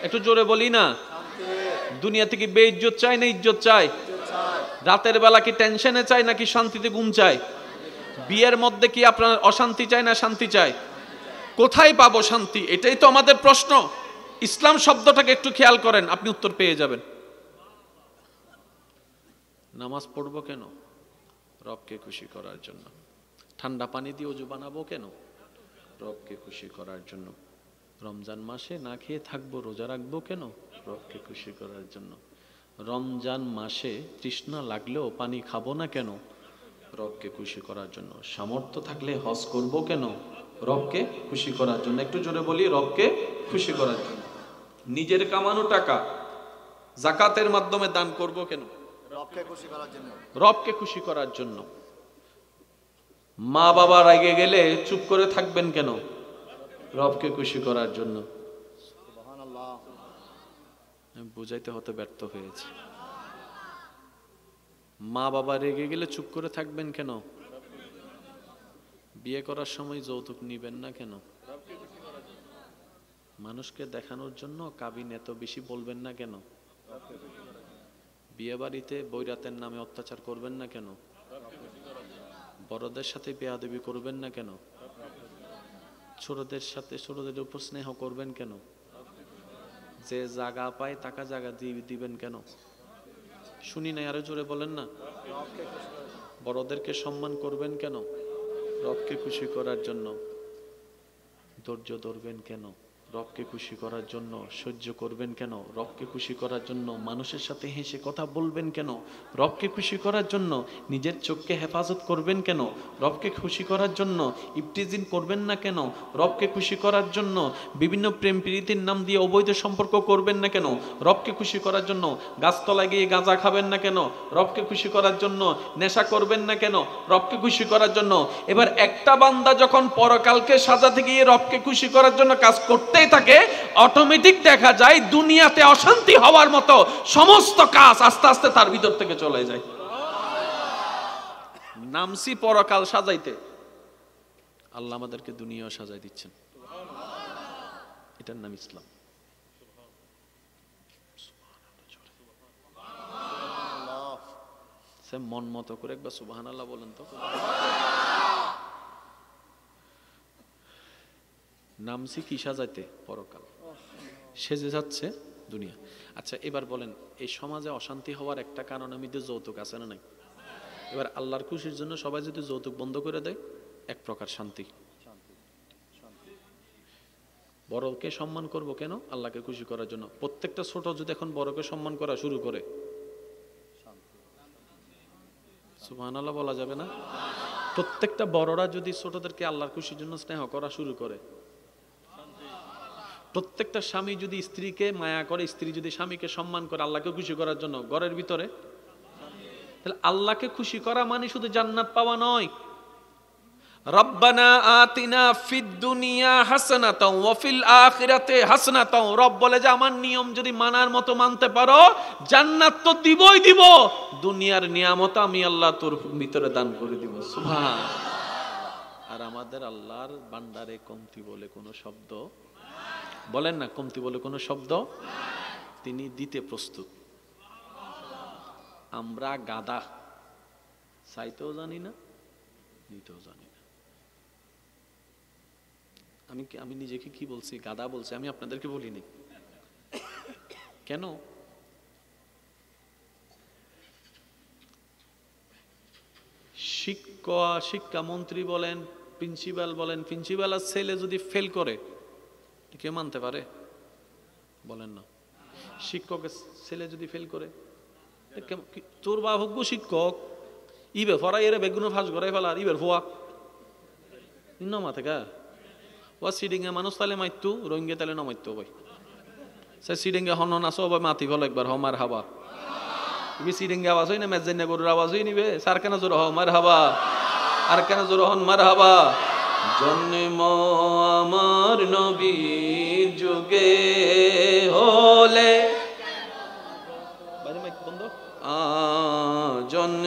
একটু জোরে বলি না। দুনিয়াতে কি বেইজ্জত চায় না ইজ্জত চায়? রাতের বেলা কি টেনশনে চায় নাকি শান্তিতে ঘুম চায়? বিয়ের মধ্যে কি আপনার অশান্তি চায় না শান্তি চায়? কোথায় পাবো শান্তি? এটাই তো আমাদের প্রশ্ন। ইসলাম শব্দটাকে একটু খেয়াল করেন, আপনি উত্তর পেয়ে যাবেন। নামাজ পড়বো কেন? রবকে খুশি করার জন্য। ঠান্ডা পানি দিয়ে ওযু বানাবো কেন? রবকে খুশি করার জন্য। রমজান মাসে না খেয়ে থাকবো, রোজা রাখবো কেন? রবকে খুশি করার জন্য। রমজান মাসে তৃষ্ণা লাগলেও পানি খাবো না কেন? রবকে খুশি করার জন্য। সামর্থ্য থাকলে হজ করবো কেন? রবকে খুশি করার জন্য। একটু জোরে বলি, রবকে খুশি করার জন্য। নিজের কামানো টাকা যাকাতের মাধ্যমে দান করব কেন? রবকে খুশি করার জন্য। রবকে খুশি করার জন্য। মা বাবা রেগে গেলে চুপ করে থাকবেন কেন? রবকে খুশি করার জন্য। সুবহানাল্লাহ। আমি বুঝাইতে হতে ব্যর্থ হয়েছি। মা বাবা রেগে গেলে চুপ করে থাকবেন কেন? বিয়ে করার সময় যৌতুক নিবেন না কেন? মানুষকে দেখানোর জন্য কাবিন এত বেশি বলবেন না কেন? বিয়ে বাড়িতে বৈরাতের নামে অত্যাচার করবেন না কেন? বড়দের সাথে বেয়াদবি করবেন না কেন? ছোটদের সাথে ছোটদের উপর স্নেহ করবেন কেন? যে জায়গা পায় তাকে জায়গা দিবেন কেন? শুনি না, আরো জোরে বলেন না। বড়দেরকে সম্মান করবেন কেন? রবকে খুশি করার জন্য। ধৈর্য ধরবেন কেন? রবকে খুশি করার জন্য। সহ্য করবেন কেন? রবকে খুশি করার জন্য। মানুষের সাথে হেসে কথা বলবেন কেন? রবকে খুশি করার জন্য। নিজের চোখকে হেফাজত করবেন কেন? রবকে খুশি করার জন্য। ইফতিজিন করবেন না কেন? রবকে খুশি করার জন্য। বিভিন্ন প্রেম প্রীতির নাম দিয়ে অবৈধ সম্পর্ক করবেন না কেন? রবকে খুশি করার জন্য। গাছতলায় গিয়ে গাঁজা খাবেন না কেন? রবকে খুশি করার জন্য। নেশা করবেন না কেন? রবকে খুশি করার জন্য। এবার একটা বান্দা যখন পরকালকে সাজাতে গিয়ে রবকে খুশি করার জন্য কাজ করতে থাকে, অটোমেটিক দেখা যায় দুনিয়াতে অশান্তি হওয়ার মতো সমস্ত কাজ আস্তে আস্তে তার ভিতর থেকে চলে যায়। নামছি পরকাল সাজাইতে, আল্লাহ আমাদেরকে দুনিয়া সাজাই দিচ্ছেন। এটার নাম ইসলাম। মন মতো করে একবার সুবহানাল্লাহ বলেন তো। নামছি কি সাজাইতে? পরকাল। সেজে যাচ্ছে দুনিয়া। আচ্ছা এবার বলেন, এই সমাজে অশান্তি হওয়ার একটা কারণ মধ্যে যৌতুক আছে না নাই? এবার আল্লাহর খুশির জন্য সবাই যদি যৌতুক বন্ধ করে দেয়, এক প্রকার শান্তি। বড়কে সম্মান করব কেন? আল্লাহকে খুশি করার জন্য। প্রত্যেকটা ছোট যদি এখন বড়কে সম্মান করা শুরু করে, সুবহানাল্লাহ বলা যাবে না? প্রত্যেকটা বড়রা যদি ছোটদেরকে আল্লাহর খুশির জন্য স্নেহ করা শুরু করে, প্রত্যেকটা স্বামী যদি স্ত্রীকে মায়া করে, স্ত্রী যদি স্বামীকে সম্মান করে আল্লাহকে খুশি করার জন্য ঘরের ভিতরে, তাহলে আল্লাহকে খুশি করা মানে শুধু জান্নাত পাওয়া নয়। রব্বানা আতিনা ফিদ দুনিয়া হাসানাতাও ওয়া ফিল আখিরাতি হাসানাতাও। রব বলে যে আমার নিয়ম যদি মানার মতো মানতে পারো, জান্নাত তো দিবই দিব, দুনিয়ার নিয়ামত আমি আল্লাহ তোর ভিতরে দান করে দিব। সুবহান। আর আমাদের আল্লাহর ভান্ডারে কমতি বলে কোনো শব্দ, বলেন না, কমতি বলে কোনো শব্দ তিনি দিতে প্রস্তুত। আমরা গাদা, চাইতেও জানি না, দিতেও জানি না। আমি নিজেকে কি বলছি? গাদা বলছি। আমি আপনাদেরকে বলিনি কেন? শিক্ষামন্ত্রী বলেন, প্রিন্সিপাল বলেন, প্রিন্সিপালের ছেলে যদি ফেল করে কে মানতে পারে? বলেন না। শিক্ষকের ছেলে যদি ফেল করে, তোর বা হোক শিক্ষক ইবে ফরাই এর বেগুনো ফাঁস ঘরে ফেলার ইবের ফোয়া নমা থেকে ও সিডিংয়ে মানুষ তালে মাইতো, রোহিঙ্গা তালে না মাইতো ভাই। সে সিডিংয়ে হন আসো ভাই, মাতি ফেলো একবার হমার হাবা। ইবি সিডিংয়ে আওয়াজ হই না, মেজাইনা গরুর আওয়াজ হই নিবে। সার কেন জোর হ মার হাবা, আর কেন জোর হন মার হাবা। জন্ম আমার নবীর যুগে হলে, জন্ম